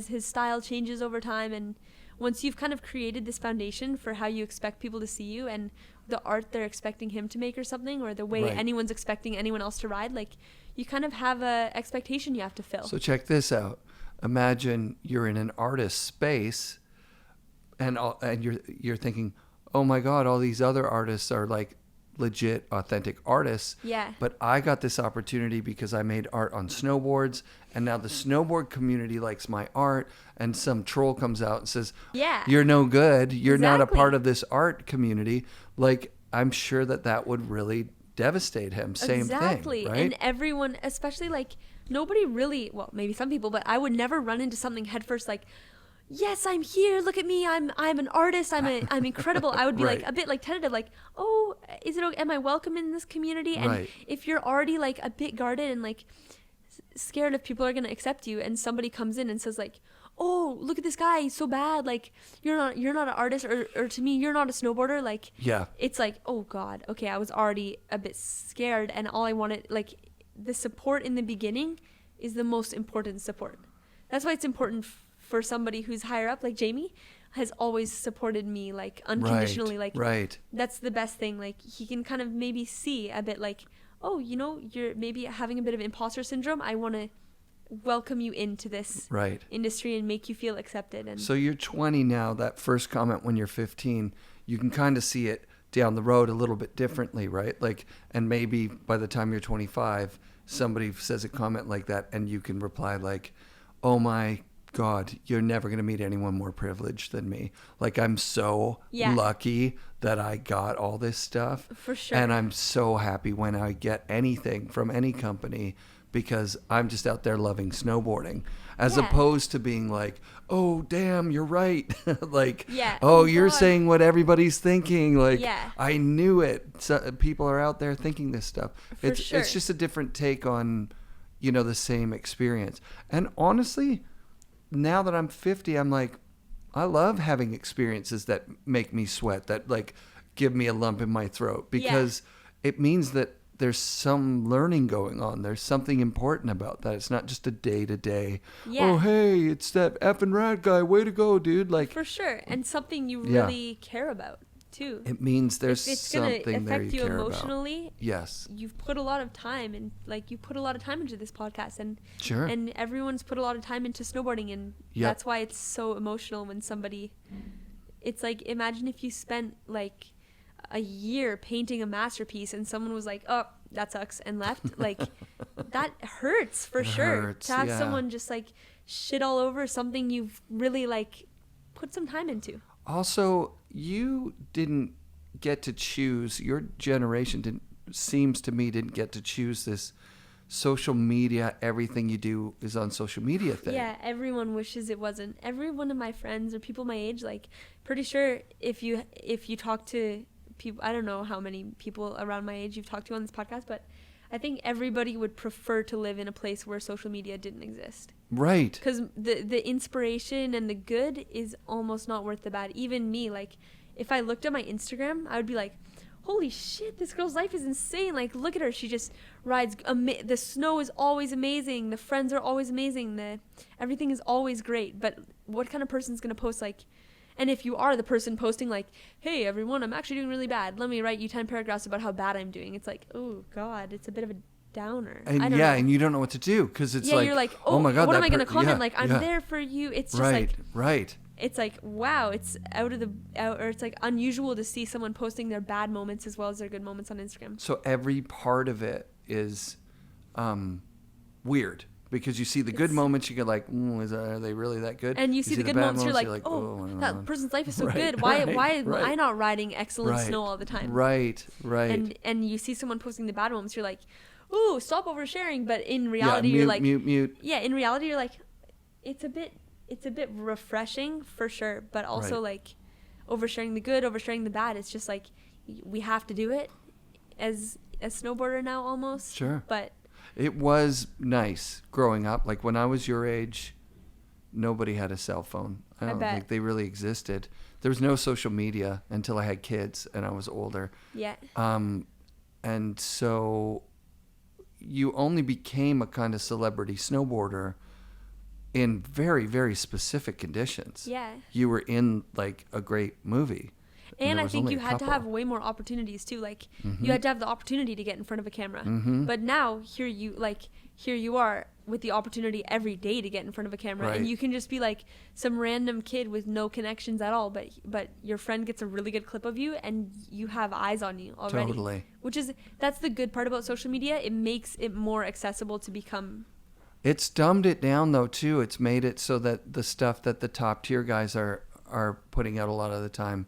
his style changes over time, and once you've kind of created this foundation for how you expect people to see you and the art they're expecting him to make or something, or the way anyone's expecting anyone else to ride, like, you kind of have a expectation you have to fill. So check this out. Imagine you're in an artist space and you're thinking, oh my God, all these other artists are like legit, authentic artists. Yeah. But I got this opportunity because I made art on snowboards, and now the snowboard community likes my art, and some troll comes out and says, you're no good. You're not a part of this art community. Like, I'm sure that would really devastate him. Same thing, right? And everyone, especially like, nobody really, well, maybe some people, but I would never run into something headfirst like, yes, I'm here. Look at me. I'm an artist. I'm incredible. I would be like a bit like tentative, like, oh, is it okay? Am I welcome in this community? And if you're already like a bit guarded and like scared if people are going to accept you, and somebody comes in and says like, oh, look at this guy, he's so bad, like, you're not an artist, or to me, you're not a snowboarder, like, it's like, oh God, okay, I was already a bit scared, and all I wanted, like, the support in the beginning is the most important support. That's why it's important for somebody who's higher up, like Jamie has always supported me, like, unconditionally, that's the best thing. Like, he can kind of maybe see a bit like, oh, you know, you're maybe having a bit of imposter syndrome, I want to welcome you into this industry and make you feel accepted. And so you're 20 now. That first comment when you're 15, you can kind of see it down the road a little bit differently, right? Like, and maybe by the time you're 25, somebody says a comment like that, and you can reply like, oh my God, you're never going to meet anyone more privileged than me. Like, I'm so lucky that I got all this stuff. For sure. And I'm so happy when I get anything from any company, because I'm just out there loving snowboarding, as opposed to being like, oh, damn, you're right. Like, oh, you're saying what everybody's thinking. Like, I knew it. So, people are out there thinking this stuff. It's just a different take on, you know, the same experience. And honestly, now that I'm 50, I'm like, I love having experiences that make me sweat, that like give me a lump in my throat, because it means that there's some learning going on. There's something important about that. It's not just a day-to-day, oh, hey, it's that FNRad guy. Way to go, dude. Like, for sure. And something you really care about, too. It means there's it's something there you care about. It's going to affect you emotionally. Yes. You've put a lot of time, and like, you put a lot of time into this podcast, and sure. And everyone's put a lot of time into snowboarding, and that's why it's so emotional when somebody, it's like, imagine if you spent like a year painting a masterpiece and someone was like, oh, that sucks, and left. Like, that hurts for sure. To have someone just like shit all over something you've really like put some time into. Also, you didn't get to choose, your generation seems to me didn't get to choose this social media, everything you do is on social media thing. Yeah, everyone wishes it wasn't. Every one of my friends or people my age, like, pretty sure if you talk to people, I don't know how many people around my age you've talked to on this podcast, but I think everybody would prefer to live in a place where social media didn't exist. Right. Because the inspiration and the good is almost not worth the bad. Even me, like, if I looked at my Instagram, I would be like, holy shit, this girl's life is insane. Like, look at her. She just rides. The snow is always amazing. The friends are always amazing. Everything is always great. But what kind of person's going to post, like, and if you are the person posting, like, hey, everyone, I'm actually doing really bad. Let me write you 10 paragraphs about how bad I'm doing. It's like, oh, God, it's a bit of a downer. And and you don't know what to do, because it's like, you're like, oh my God, what am I going to comment? Like, I'm there for you. It's just like, it's like, wow, it's or it's like unusual to see someone posting their bad moments as well as their good moments on Instagram. So every part of it is weird. Because you see the good moments, you get like, are they really that good? And you see the good moments, you're like, oh, that person's life is so good. Why am I not riding excellent snow all the time? Right. And you see someone posting the bad moments, you're like, ooh, stop oversharing. But in reality, you're like, mute. Yeah, in reality, you're like, it's a bit refreshing for sure, but also like oversharing the good, oversharing the bad. It's just like, we have to do it as a snowboarder now almost. Sure. But it was nice growing up. Like, when I was your age, nobody had a cell phone. I don't bet. think they really existed. There was no social media until I had kids and I was older. Yeah. And so you only became a kind of celebrity snowboarder in very, very specific conditions. Yeah. You were in like a great movie. And there I was think only you a had to couple. have way more opportunities too. Like Mm-hmm. you had to have the opportunity to get in front of a camera. Mhm. But now here you are with the opportunity every day to get in front of a camera, Right. and you can just be like some random kid with no connections at all, but your friend gets a really good clip of you and you have eyes on you already. Totally. That's the good part about social media. It makes it more accessible to become. It's dumbed it down though too. It's made it so that the stuff that the top tier guys are putting out a lot of the time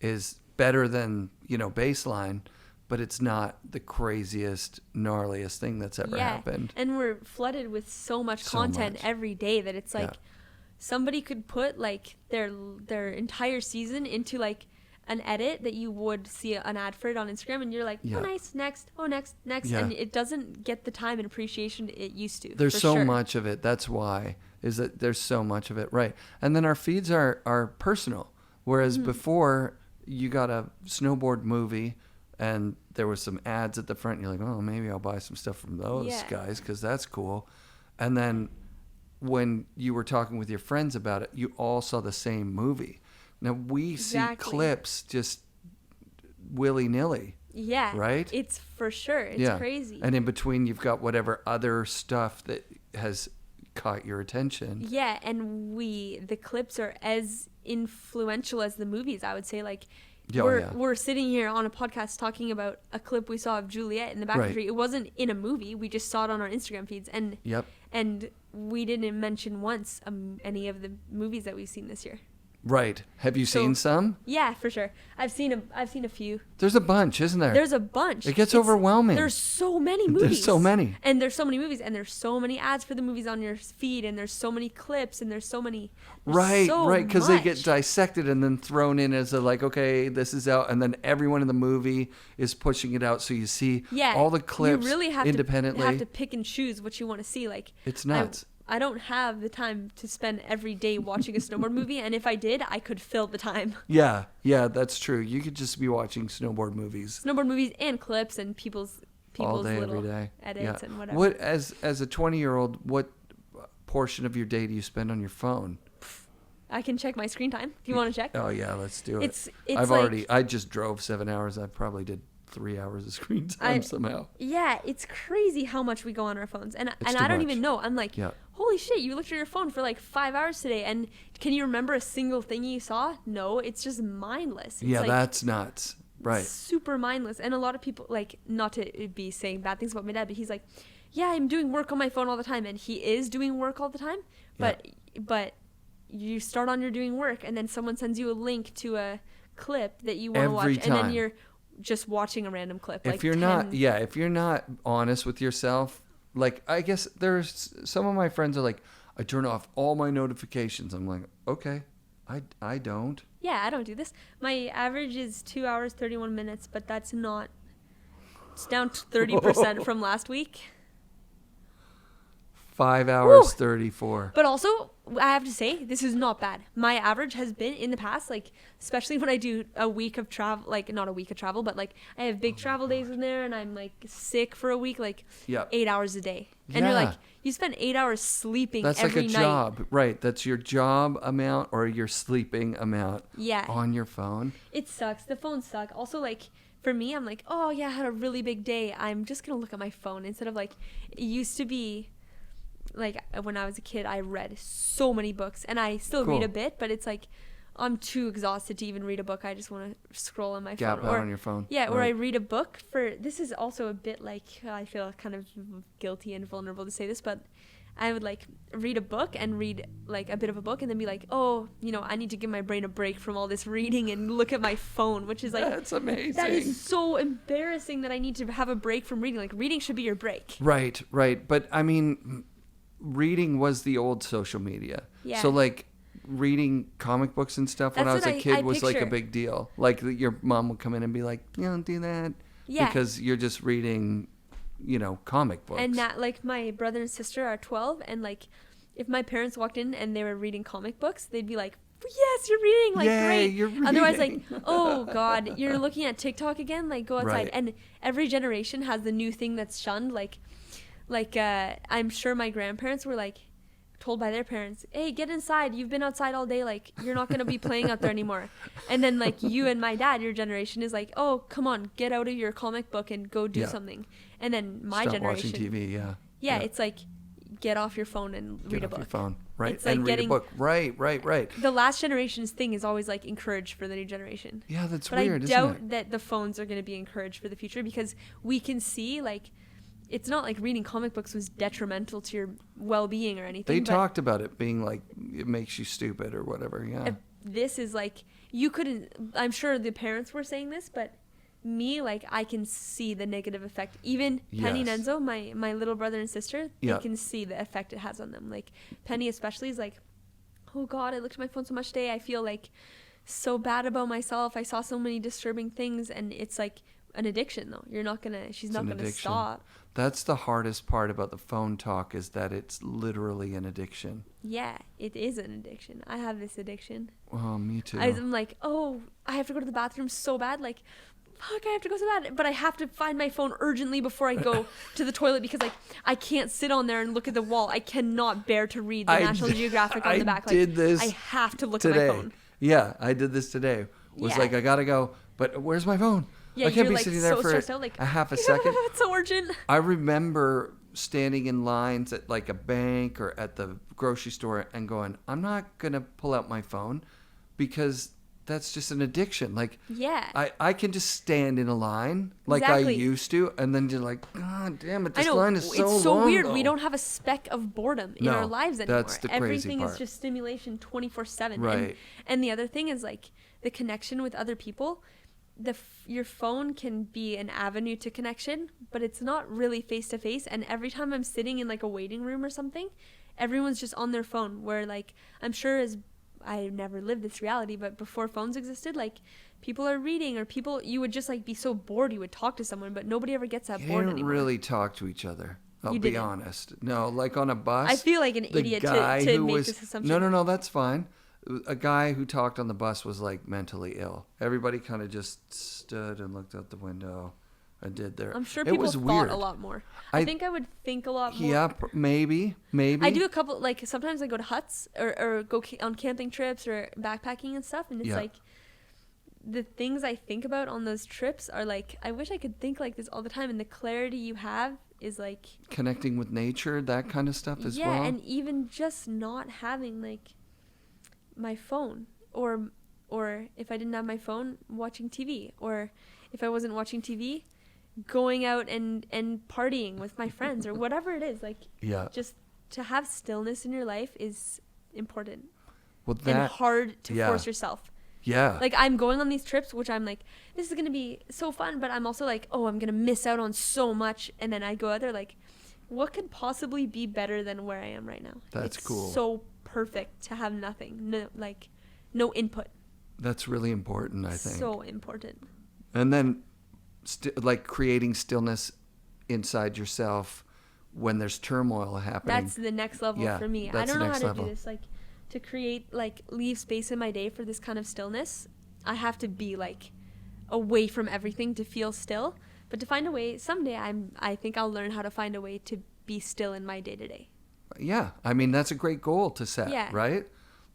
is better than, baseline, but it's not the craziest, gnarliest thing that's ever happened. And we're flooded with so much So content much. every day that it's like Yeah. somebody could put like their entire season into like an edit that you would see an ad for it on Instagram, and you're like, Yeah. oh nice, next, oh next, Yeah. and it doesn't get the time and appreciation it used to. There's for so sure. much of it. That's why, is that there's so much of it. Right. And then our feeds are personal. Whereas Mm-hmm. before you got a snowboard movie and there was some ads at the front. And you're like, oh, maybe I'll buy some stuff from those Yeah. guys because that's cool. And then when you were talking with your friends about it, you all saw the same movie. Now we see Exactly. clips just willy-nilly. Yeah. Right? It's for sure. It's crazy. And in between, you've got whatever other stuff that has caught your attention. Yeah, and the clips are as influential as the movies, I would say. Like, Yeah, we're sitting here on a podcast talking about a clip we saw of Juliet in the Backcountry. Right. It wasn't in a movie. We just saw it on our Instagram feeds. And Yep. and we didn't mention once any of the movies that we've seen this year. Right. Have you So- seen some? Yeah, for sure. I've seen a few. There's a bunch, isn't there? There's a bunch. It gets overwhelming. There's so many movies. There's so many. And there's so many movies, and there's so many ads for the movies on your feed, and there's so many clips, and there's so many. there's Right, so right, because they get much. dissected and then thrown in as a like, okay, this is out, and then everyone in the movie is pushing it out, so you see Yeah, all the clips you really have independently. To have to pick and choose what you want to see. Like, It's nuts. I don't have the time to spend every day watching a snowboard movie, and if I did, I could fill the time. Yeah, that's true. You could just be watching snowboard movies Snowboard movies and clips and people's all day, little every day. edits and whatever. What as a 20-year-old, what portion of your day do you spend on your phone? I can check my screen time. Do you want to check? Oh yeah, let's do it. It's I just drove 7 hours. I probably did 3 hours of screen time somehow. Yeah, it's crazy how much we go on our phones, and It's I too don't much. even know. I'm like, Yeah. holy shit, you looked at your phone for like 5 hours today, and can you remember a single thing you saw? No, it's just mindless. It's Yeah, like, that's nuts. Right. super mindless. And a lot of people, like, not to be saying bad things about my dad, but he's like, yeah, I'm doing work on my phone all the time, and he is doing work all the time, but you start on your doing work, and then someone sends you a link to a clip that you want to watch, Every and then time. you're just watching a random clip. If like you're 10 not, if you're not honest with yourself, like I guess there's some of my friends are like, I turn off all my notifications. I'm like, okay, I don't. Yeah, I don't do this. My average is 2 hours, 31 minutes, but that's not... It's down 30% from last week. 5 hours, Woo! 34. But also, I have to say, this is not bad. My average has been in the past, like, especially when I do a week of travel, like, not a week of travel, but, like, I have big travel days in there, and I'm, like, sick for a week, like, Yep. 8 hours a day. And you're Yeah. like, you spend 8 hours sleeping That's every like a night. job, right? That's your job amount or your sleeping amount Yeah. on your phone. It sucks. The phones suck. Also, like, for me, I'm like, oh, yeah, I had a really big day. I'm just going to look at my phone instead of, like, it used to be, like, when I was a kid, I read so many books. And I still read Cool. a bit, but it's like, I'm too exhausted to even read a book. I just want to scroll on my Gap phone. out on your phone. Yeah, or I Right. read a book for, this is also a bit like, I feel kind of guilty and vulnerable to say this, but I would like read a book and read like a bit of a book and then be like, oh, you know, I need to give my brain a break from all this reading and look at my phone, which is like, That's amazing. that is so embarrassing that I need to have a break from reading. Like, reading should be your break. Right. But I mean, reading was the old social media. Yeah. So like reading comic books and stuff when I was That's a what kid I was like a picture. big deal. Like your mom would come in and be like, you don't do that. Yeah. Because you're just reading, comic books. And that, like, my brother and sister are 12, and like if my parents walked in and they were reading comic books, they'd be like, yes, you're reading, like, Yay, great. you're reading. Otherwise, like, oh God, you're looking at TikTok again, like, go outside. Right. And every generation has the new thing that's shunned. Like I'm sure my grandparents were like told by their parents, hey, get inside, you've been outside all day, like, you're not going to be playing out there anymore. And then like you and my dad, your generation is like, oh, come on, get out of your comic book and go do something. And then my Stop generation, watching TV. yeah, it's like, get off your phone and read a book. Your phone, right? It's like and read a book, right. The last generation's thing is always like encouraged for the new generation. Yeah, that's but weird, I isn't doubt it? that the phones are going to be encouraged for the future, because we can see, like, it's not like reading comic books was detrimental to your well-being or anything. They but talked about it being like, it makes you stupid or whatever. Yeah. this is like, you couldn't, I'm sure the parents were saying this, but me, like, I can see the negative effect. Even Penny and Yes. Enzo, my little brother and sister, they Yeah. can see the effect it has on them. Like, Penny especially is like, oh God, I looked at my phone so much today. I feel like so bad about myself. I saw so many disturbing things. And it's like an addiction, though. She's not gonna stop. That's the hardest part about the phone talk, is that it's literally an addiction. Yeah, it is an addiction. I have this addiction. Oh, me too. I'm like, oh, I have to go to the bathroom so bad. Like, fuck, I have to go so bad. But I have to find my phone urgently before I go to the toilet, because, like, I can't sit on there and look at the wall. I cannot bear to read the National Geographic on the back. Like, did this I have to look today. at my phone. Yeah, I did this today. Was like, I gotta go, but where's my phone? Yeah, I can't you're be like sitting there so for stressed out, like, a half a second. It's so urgent. I remember standing in lines at like a bank or at the grocery store and going, I'm not going to pull out my phone, because that's just an addiction. Like, Yeah. I can just stand in a line like Exactly. I used to, and then you're like, God damn it, this I know, line is so it's so long, weird. though." We don't have a speck of boredom in No, our lives anymore. that's the crazy Everything part. is just stimulation 24/7. Right. And the other thing is, like, the connection with other people. Your phone can be an avenue to connection, but it's not really face to face. And every time I'm sitting in like a waiting room or something, everyone's just on their phone. Where, like, I'm sure I never lived this reality, but before phones existed, like, people are reading, or you would just like be so bored you would talk to someone, but nobody ever gets that You bored didn't anymore. really talk to each other. I'll You be didn't. honest. No, like on a bus. I feel like an the idiot guy to who make was, this assumption. No, that's fine. A guy who talked on the bus was like mentally ill. Everybody kind of just stood and looked out the window and did their. I'm sure it people was thought weird. a lot more. I think I would think a lot more. Yeah, maybe. I do a couple, like, sometimes I go to huts or go on camping trips or backpacking and stuff, and it's like, the things I think about on those trips are like, I wish I could think like this all the time, and the clarity you have is like Connecting with nature, that kind of stuff as well. Yeah, and even just not having like my phone, or if I didn't have my phone, watching TV, or if I wasn't watching TV, going out and partying with my friends, or whatever it is. Like, just to have stillness in your life is important. Well, And hard to force yourself. Yeah. Like, I'm going on these trips, which I'm like, this is going to be so fun, but I'm also like, oh, I'm going to miss out on so much. And then I go out there like, what could possibly be better than where I am right now? That's cool. So perfect to have nothing, no input. That's really important, I think. So important. And then, like, creating stillness inside yourself when there's turmoil happening. That's the next level for me. I that's don't the know how next to level. do this. Like, to create, like, leave space in my day for this kind of stillness, I have to be, like, away from everything to feel still. But to find a way, someday I think I'll learn how to find a way to be still in my day-to-day. Yeah. I mean, that's a great goal to set, Yeah. right?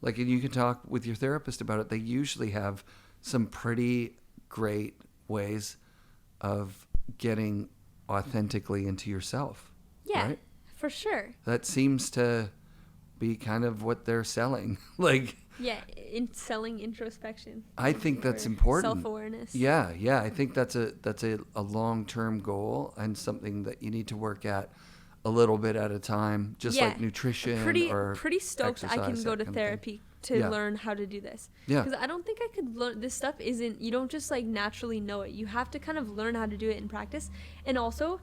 Like, and you can talk with your therapist about it. They usually have some pretty great ways of getting authentically into yourself. Yeah, right? for sure. That seems to be kind of what they're selling. Like, Yeah, in selling introspection. I think that's or important. Self-awareness. Yeah. I think that's a long-term goal, and something that you need to work at a little bit at a time, just like nutrition or pretty stoked I can exercise, go that to kind of thing. therapy to Yeah. learn how to do this. Yeah. Because I don't think I could learn this stuff. You don't just like naturally know it. You have to kind of learn how to do it in practice. And also,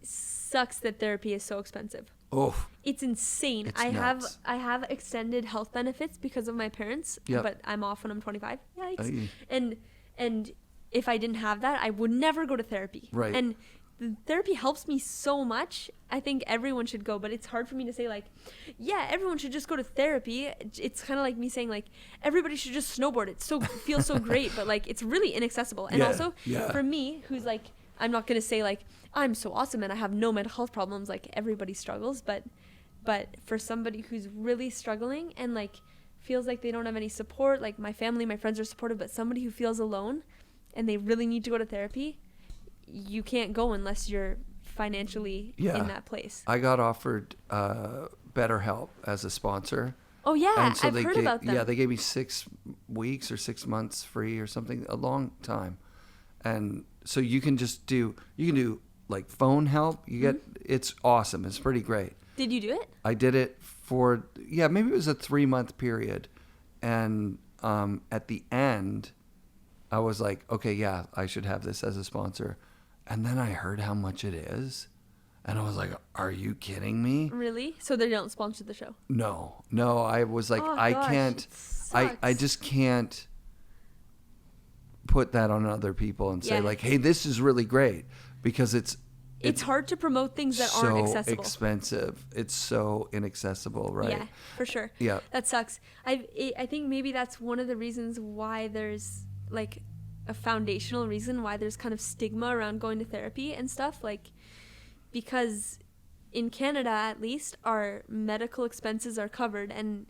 sucks that therapy is so expensive. Oh, It's insane. It's I nuts. have extended health benefits because of my parents, Yep. but I'm off when I'm 25. Yikes. Aye. And if I didn't have that, I would never go to therapy. Right. And the therapy helps me so much. I think everyone should go, but it's hard for me to say like, yeah, everyone should just go to therapy. It's kind of like me saying like everybody should just snowboard. It feels so great, but like it's really inaccessible. And also for me, who's like, I'm not gonna say like I'm so awesome and I have no mental health problems. Like everybody struggles, but for somebody who's really struggling and like feels like they don't have any support, like my family, my friends are supportive, but somebody who feels alone and they really need to go to therapy, you can't go unless you're financially in that place. I got offered BetterHelp as a sponsor. Oh yeah, and so I've heard about them. Yeah, they gave me 6 weeks or 6 months free or something, a long time. And so you can do like phone help. You get it's awesome. It's pretty great. Did you do it? I did it for maybe it was a 3-month period, and at the end, I was like, okay, yeah, I should have this as a sponsor. And then I heard how much it is, and I was like, are you kidding me? Really? So they don't sponsor the show? No. I was like, oh, I gosh, can't, I just can't put that on other people and say like, hey, this is really great, because it's hard to promote things that aren't accessible. So expensive. It's so inaccessible, right? Yeah, for sure. Yeah. That sucks. I think maybe that's one of the reasons why there's like a foundational reason why there's kind of stigma around going to therapy and stuff, like because in Canada at least our medical expenses are covered, and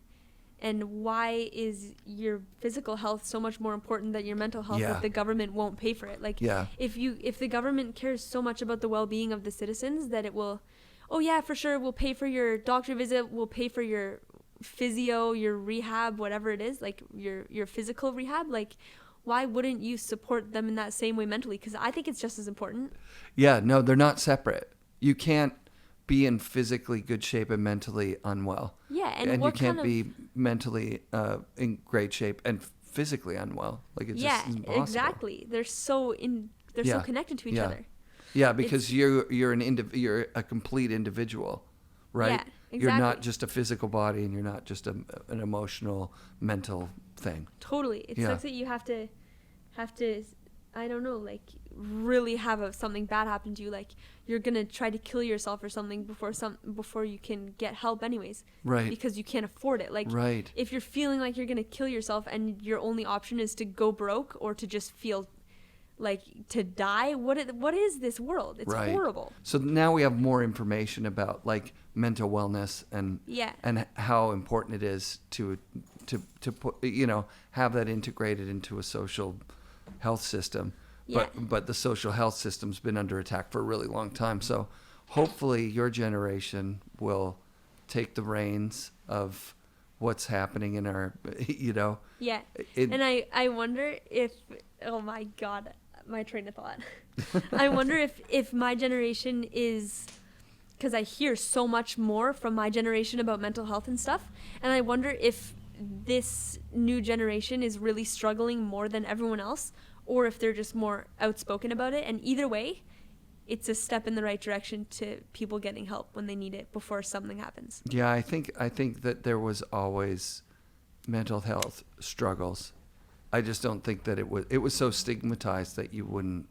why is your physical health so much more important than your mental health if the government won't pay for it? Like if the government cares so much about the well-being of the citizens that it will, oh yeah, for sure, we'll pay for your doctor visit, we'll pay for your physio, your rehab, whatever it is, like your physical rehab, like why wouldn't you support them in that same way mentally? Because I think it's just as important. Yeah, no, they're not separate. You can't be in physically good shape and mentally unwell. Yeah, and you can't be mentally in great shape and physically unwell. Like it's just impossible. Exactly. They're so connected to each other. Yeah, because you're a complete individual, right? Yeah, exactly. You're not just a physical body, and you're not just an emotional, mental thing. Totally. It sucks that you have to I don't know, like really have something bad happen to you, like you're gonna try to kill yourself or something before you can get help anyways, right? Because you can't afford it. Like if you're feeling like you're gonna kill yourself and your only option is to go broke or to just feel like to die, what is this world? It's horrible. So now we have more information about like mental wellness and how important it is to put, have that integrated into a social health system. But the social health system's been under attack for a really long time. So hopefully your generation will take the reins of what's happening in our, and I wonder if, oh my God, my train of thought. I wonder if my generation is, because I hear so much more from my generation about mental health and stuff, and I wonder if this new generation is really struggling more than everyone else, or if they're just more outspoken about it. And either way, it's a step in the right direction to people getting help when they need it before something happens. Yeah, I think that there was always mental health struggles. I just don't think that it was so stigmatized that you wouldn't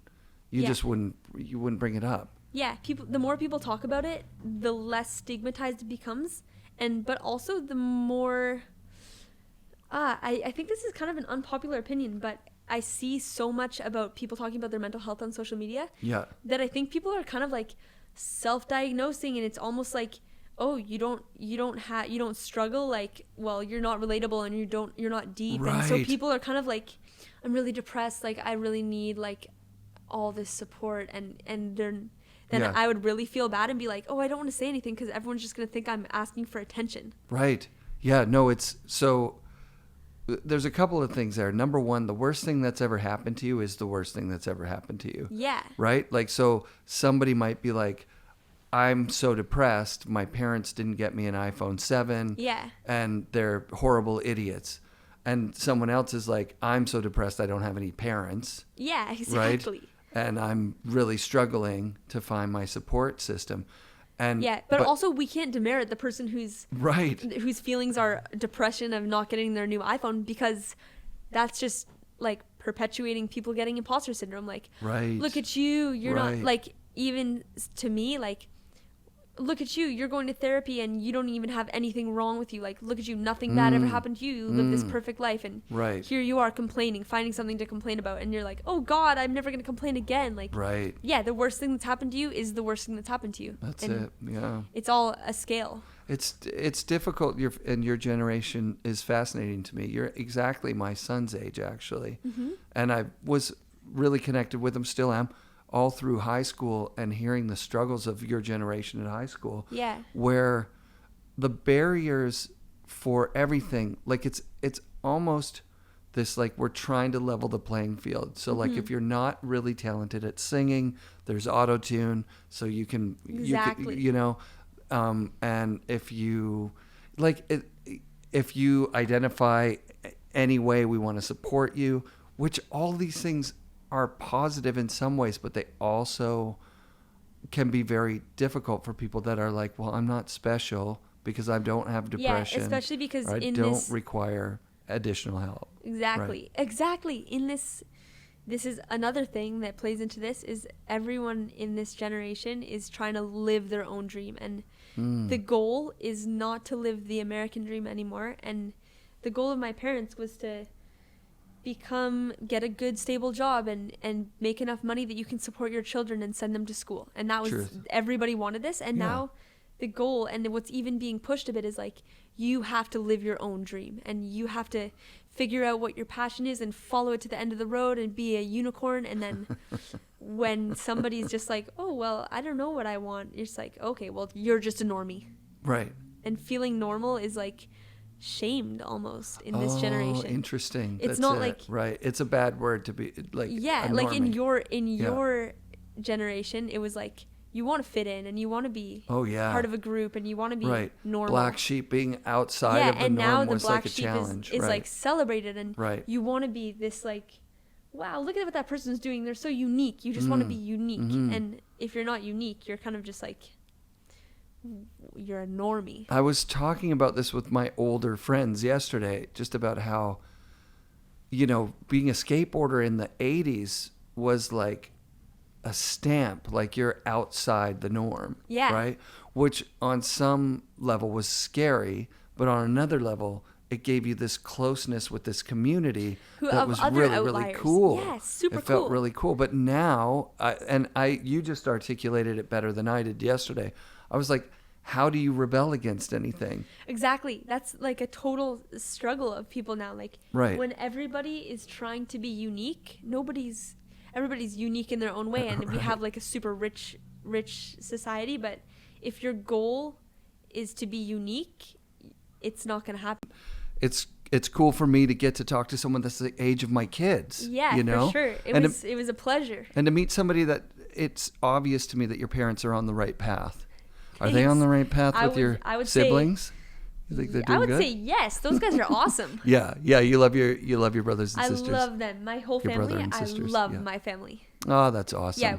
bring it up. Yeah, the more people talk about it, the less stigmatized it becomes, but also the more I think this is kind of an unpopular opinion, but I see so much about people talking about their mental health on social media that I think people are kind of like self-diagnosing, and it's almost like, oh, you don't struggle, like, well, you're not relatable and you're not deep. Right. And so people are kind of like, I'm really depressed, like I really need like all this support, and then I would really feel bad and be like, oh, I don't want to say anything because everyone's just going to think I'm asking for attention. Right. Yeah, no, it's so there's a couple of things there. Number one, the worst thing that's ever happened to you is the worst thing that's ever happened to you. Yeah. Right? Like, so somebody might be like, I'm so depressed. My parents didn't get me an iPhone 7. Yeah. And they're horrible idiots. And someone else is like, I'm so depressed I don't have any parents. Yeah, exactly. Right? And I'm really struggling to find my support system. And but also we can't demerit the person whose feelings are depression of not getting their new iPhone, because that's just like perpetuating people getting imposter syndrome. Like, look at you, you're not, like, even to me, like, look at you, you're going to therapy and you don't even have anything wrong with you. Like, look at you, nothing bad ever happened to you. You live this perfect life, and Right. here you are complaining, finding something to complain about, and you're like, oh God, I'm never going to complain again. Like, Right. yeah, the worst thing that's happened to you is the worst thing that's happened to you. That's and it. Yeah. it's all a scale. It's difficult. And your generation is fascinating to me. You're exactly my son's age, actually. And I was really connected with him, still am, all through high school, and hearing the struggles of your generation in high school. Yeah. Where the barriers for everything, like it's almost this, like, we're trying to level the playing field. So like if you're not really talented at singing, there's auto-tune, so you can, Exactly. you know, and if you if you identify any way, we want to support you, which all these things are positive in some ways, but they also can be very difficult for people that are like, well, I'm not special because I don't have depression. Yeah, especially because or I in don't this require additional help. Exactly. Right. Exactly. In this is another thing that plays into this, is everyone in this generation is trying to live their own dream, and the goal is not to live the American dream anymore. And the goal of my parents was to get a good stable job and make enough money that you can support your children and send them to school. And that was Truth. Everybody wanted this. And now the goal, and what's even being pushed a bit, is like, you have to live your own dream, and you have to figure out what your passion is and follow it to the end of the road and be a unicorn. And then when somebody's just like, oh, well, I don't know what I want, you're just like, okay, well, you're just a normie. Right. And feeling normal is like shamed almost in this generation. Interesting. It's That's not it. like, right. It's a bad word to be like. yeah, a like in normie. your generation, it was like, you want to fit in and you want to be part of a group and you want to be normal. Black sheep being outside of the and now norm the was black like a sheep challenge. is like celebrated, and you want to be this, like, wow, look at what that person's doing. They're so unique. You just want to be unique. And if you're not unique, you're kind of just like, you're a normie. I was talking about this with my older friends yesterday, just about how, you know, being a skateboarder in the 80s was like a stamp, like you're outside the norm. Yeah. Right? Which on some level was scary, but on another level, it gave you this closeness with this community that was really, really cool. Yeah, super It felt cool. really cool. But now, you just articulated it better than I did yesterday. I was like, how do you rebel against anything? Exactly. That's like a total struggle of people now. Like, when everybody is trying to be unique, everybody's unique in their own way, and we have like a super rich society. But if your goal is to be unique, it's not going to happen. It's cool for me to get to talk to someone that's the age of my kids. Yeah, you know? for sure. It was a pleasure. And to meet somebody that it's obvious to me that your parents are on the right path. Are Thanks. they on the right path with your siblings? You think they're doing good? I would say yes. Those guys are awesome. Yeah. You love your brothers and sisters. I love them. My whole Your brother family. and sisters, I love yeah. my family. Oh, that's awesome. Yeah,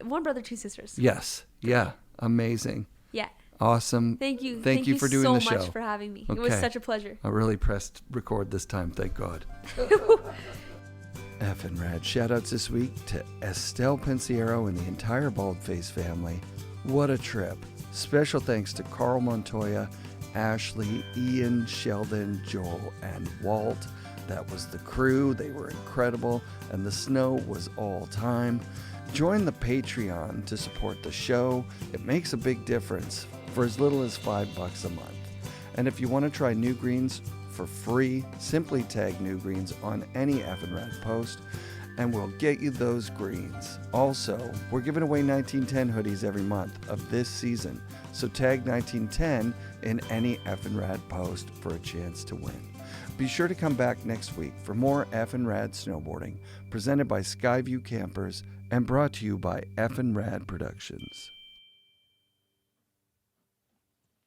one brother, two sisters. Yes. Yeah. Amazing. Yeah. Awesome. Thank you. Thank you for doing the show. so much for having me. It was such a pleasure. I really pressed record this time. Thank God. FNRad shoutouts this week to Estelle Pensiero and the entire Baldface family. What a trip. Special thanks to Carl Montoya, Ashley, Ian, Sheldon, Joel, and Walt. That was the crew. They were incredible, and the snow was all time. Join the Patreon to support the show. It makes a big difference for as little as $5 a month. And if you want to try New Greens for free, simply tag New Greens on any FNRad post, and we'll get you those greens. Also, we're giving away 1910 hoodies every month of this season, so tag 1910 in any FNRad post for a chance to win. Be sure to come back next week for more FNRad snowboarding, presented by Skyview Campers and brought to you by FNRad Productions.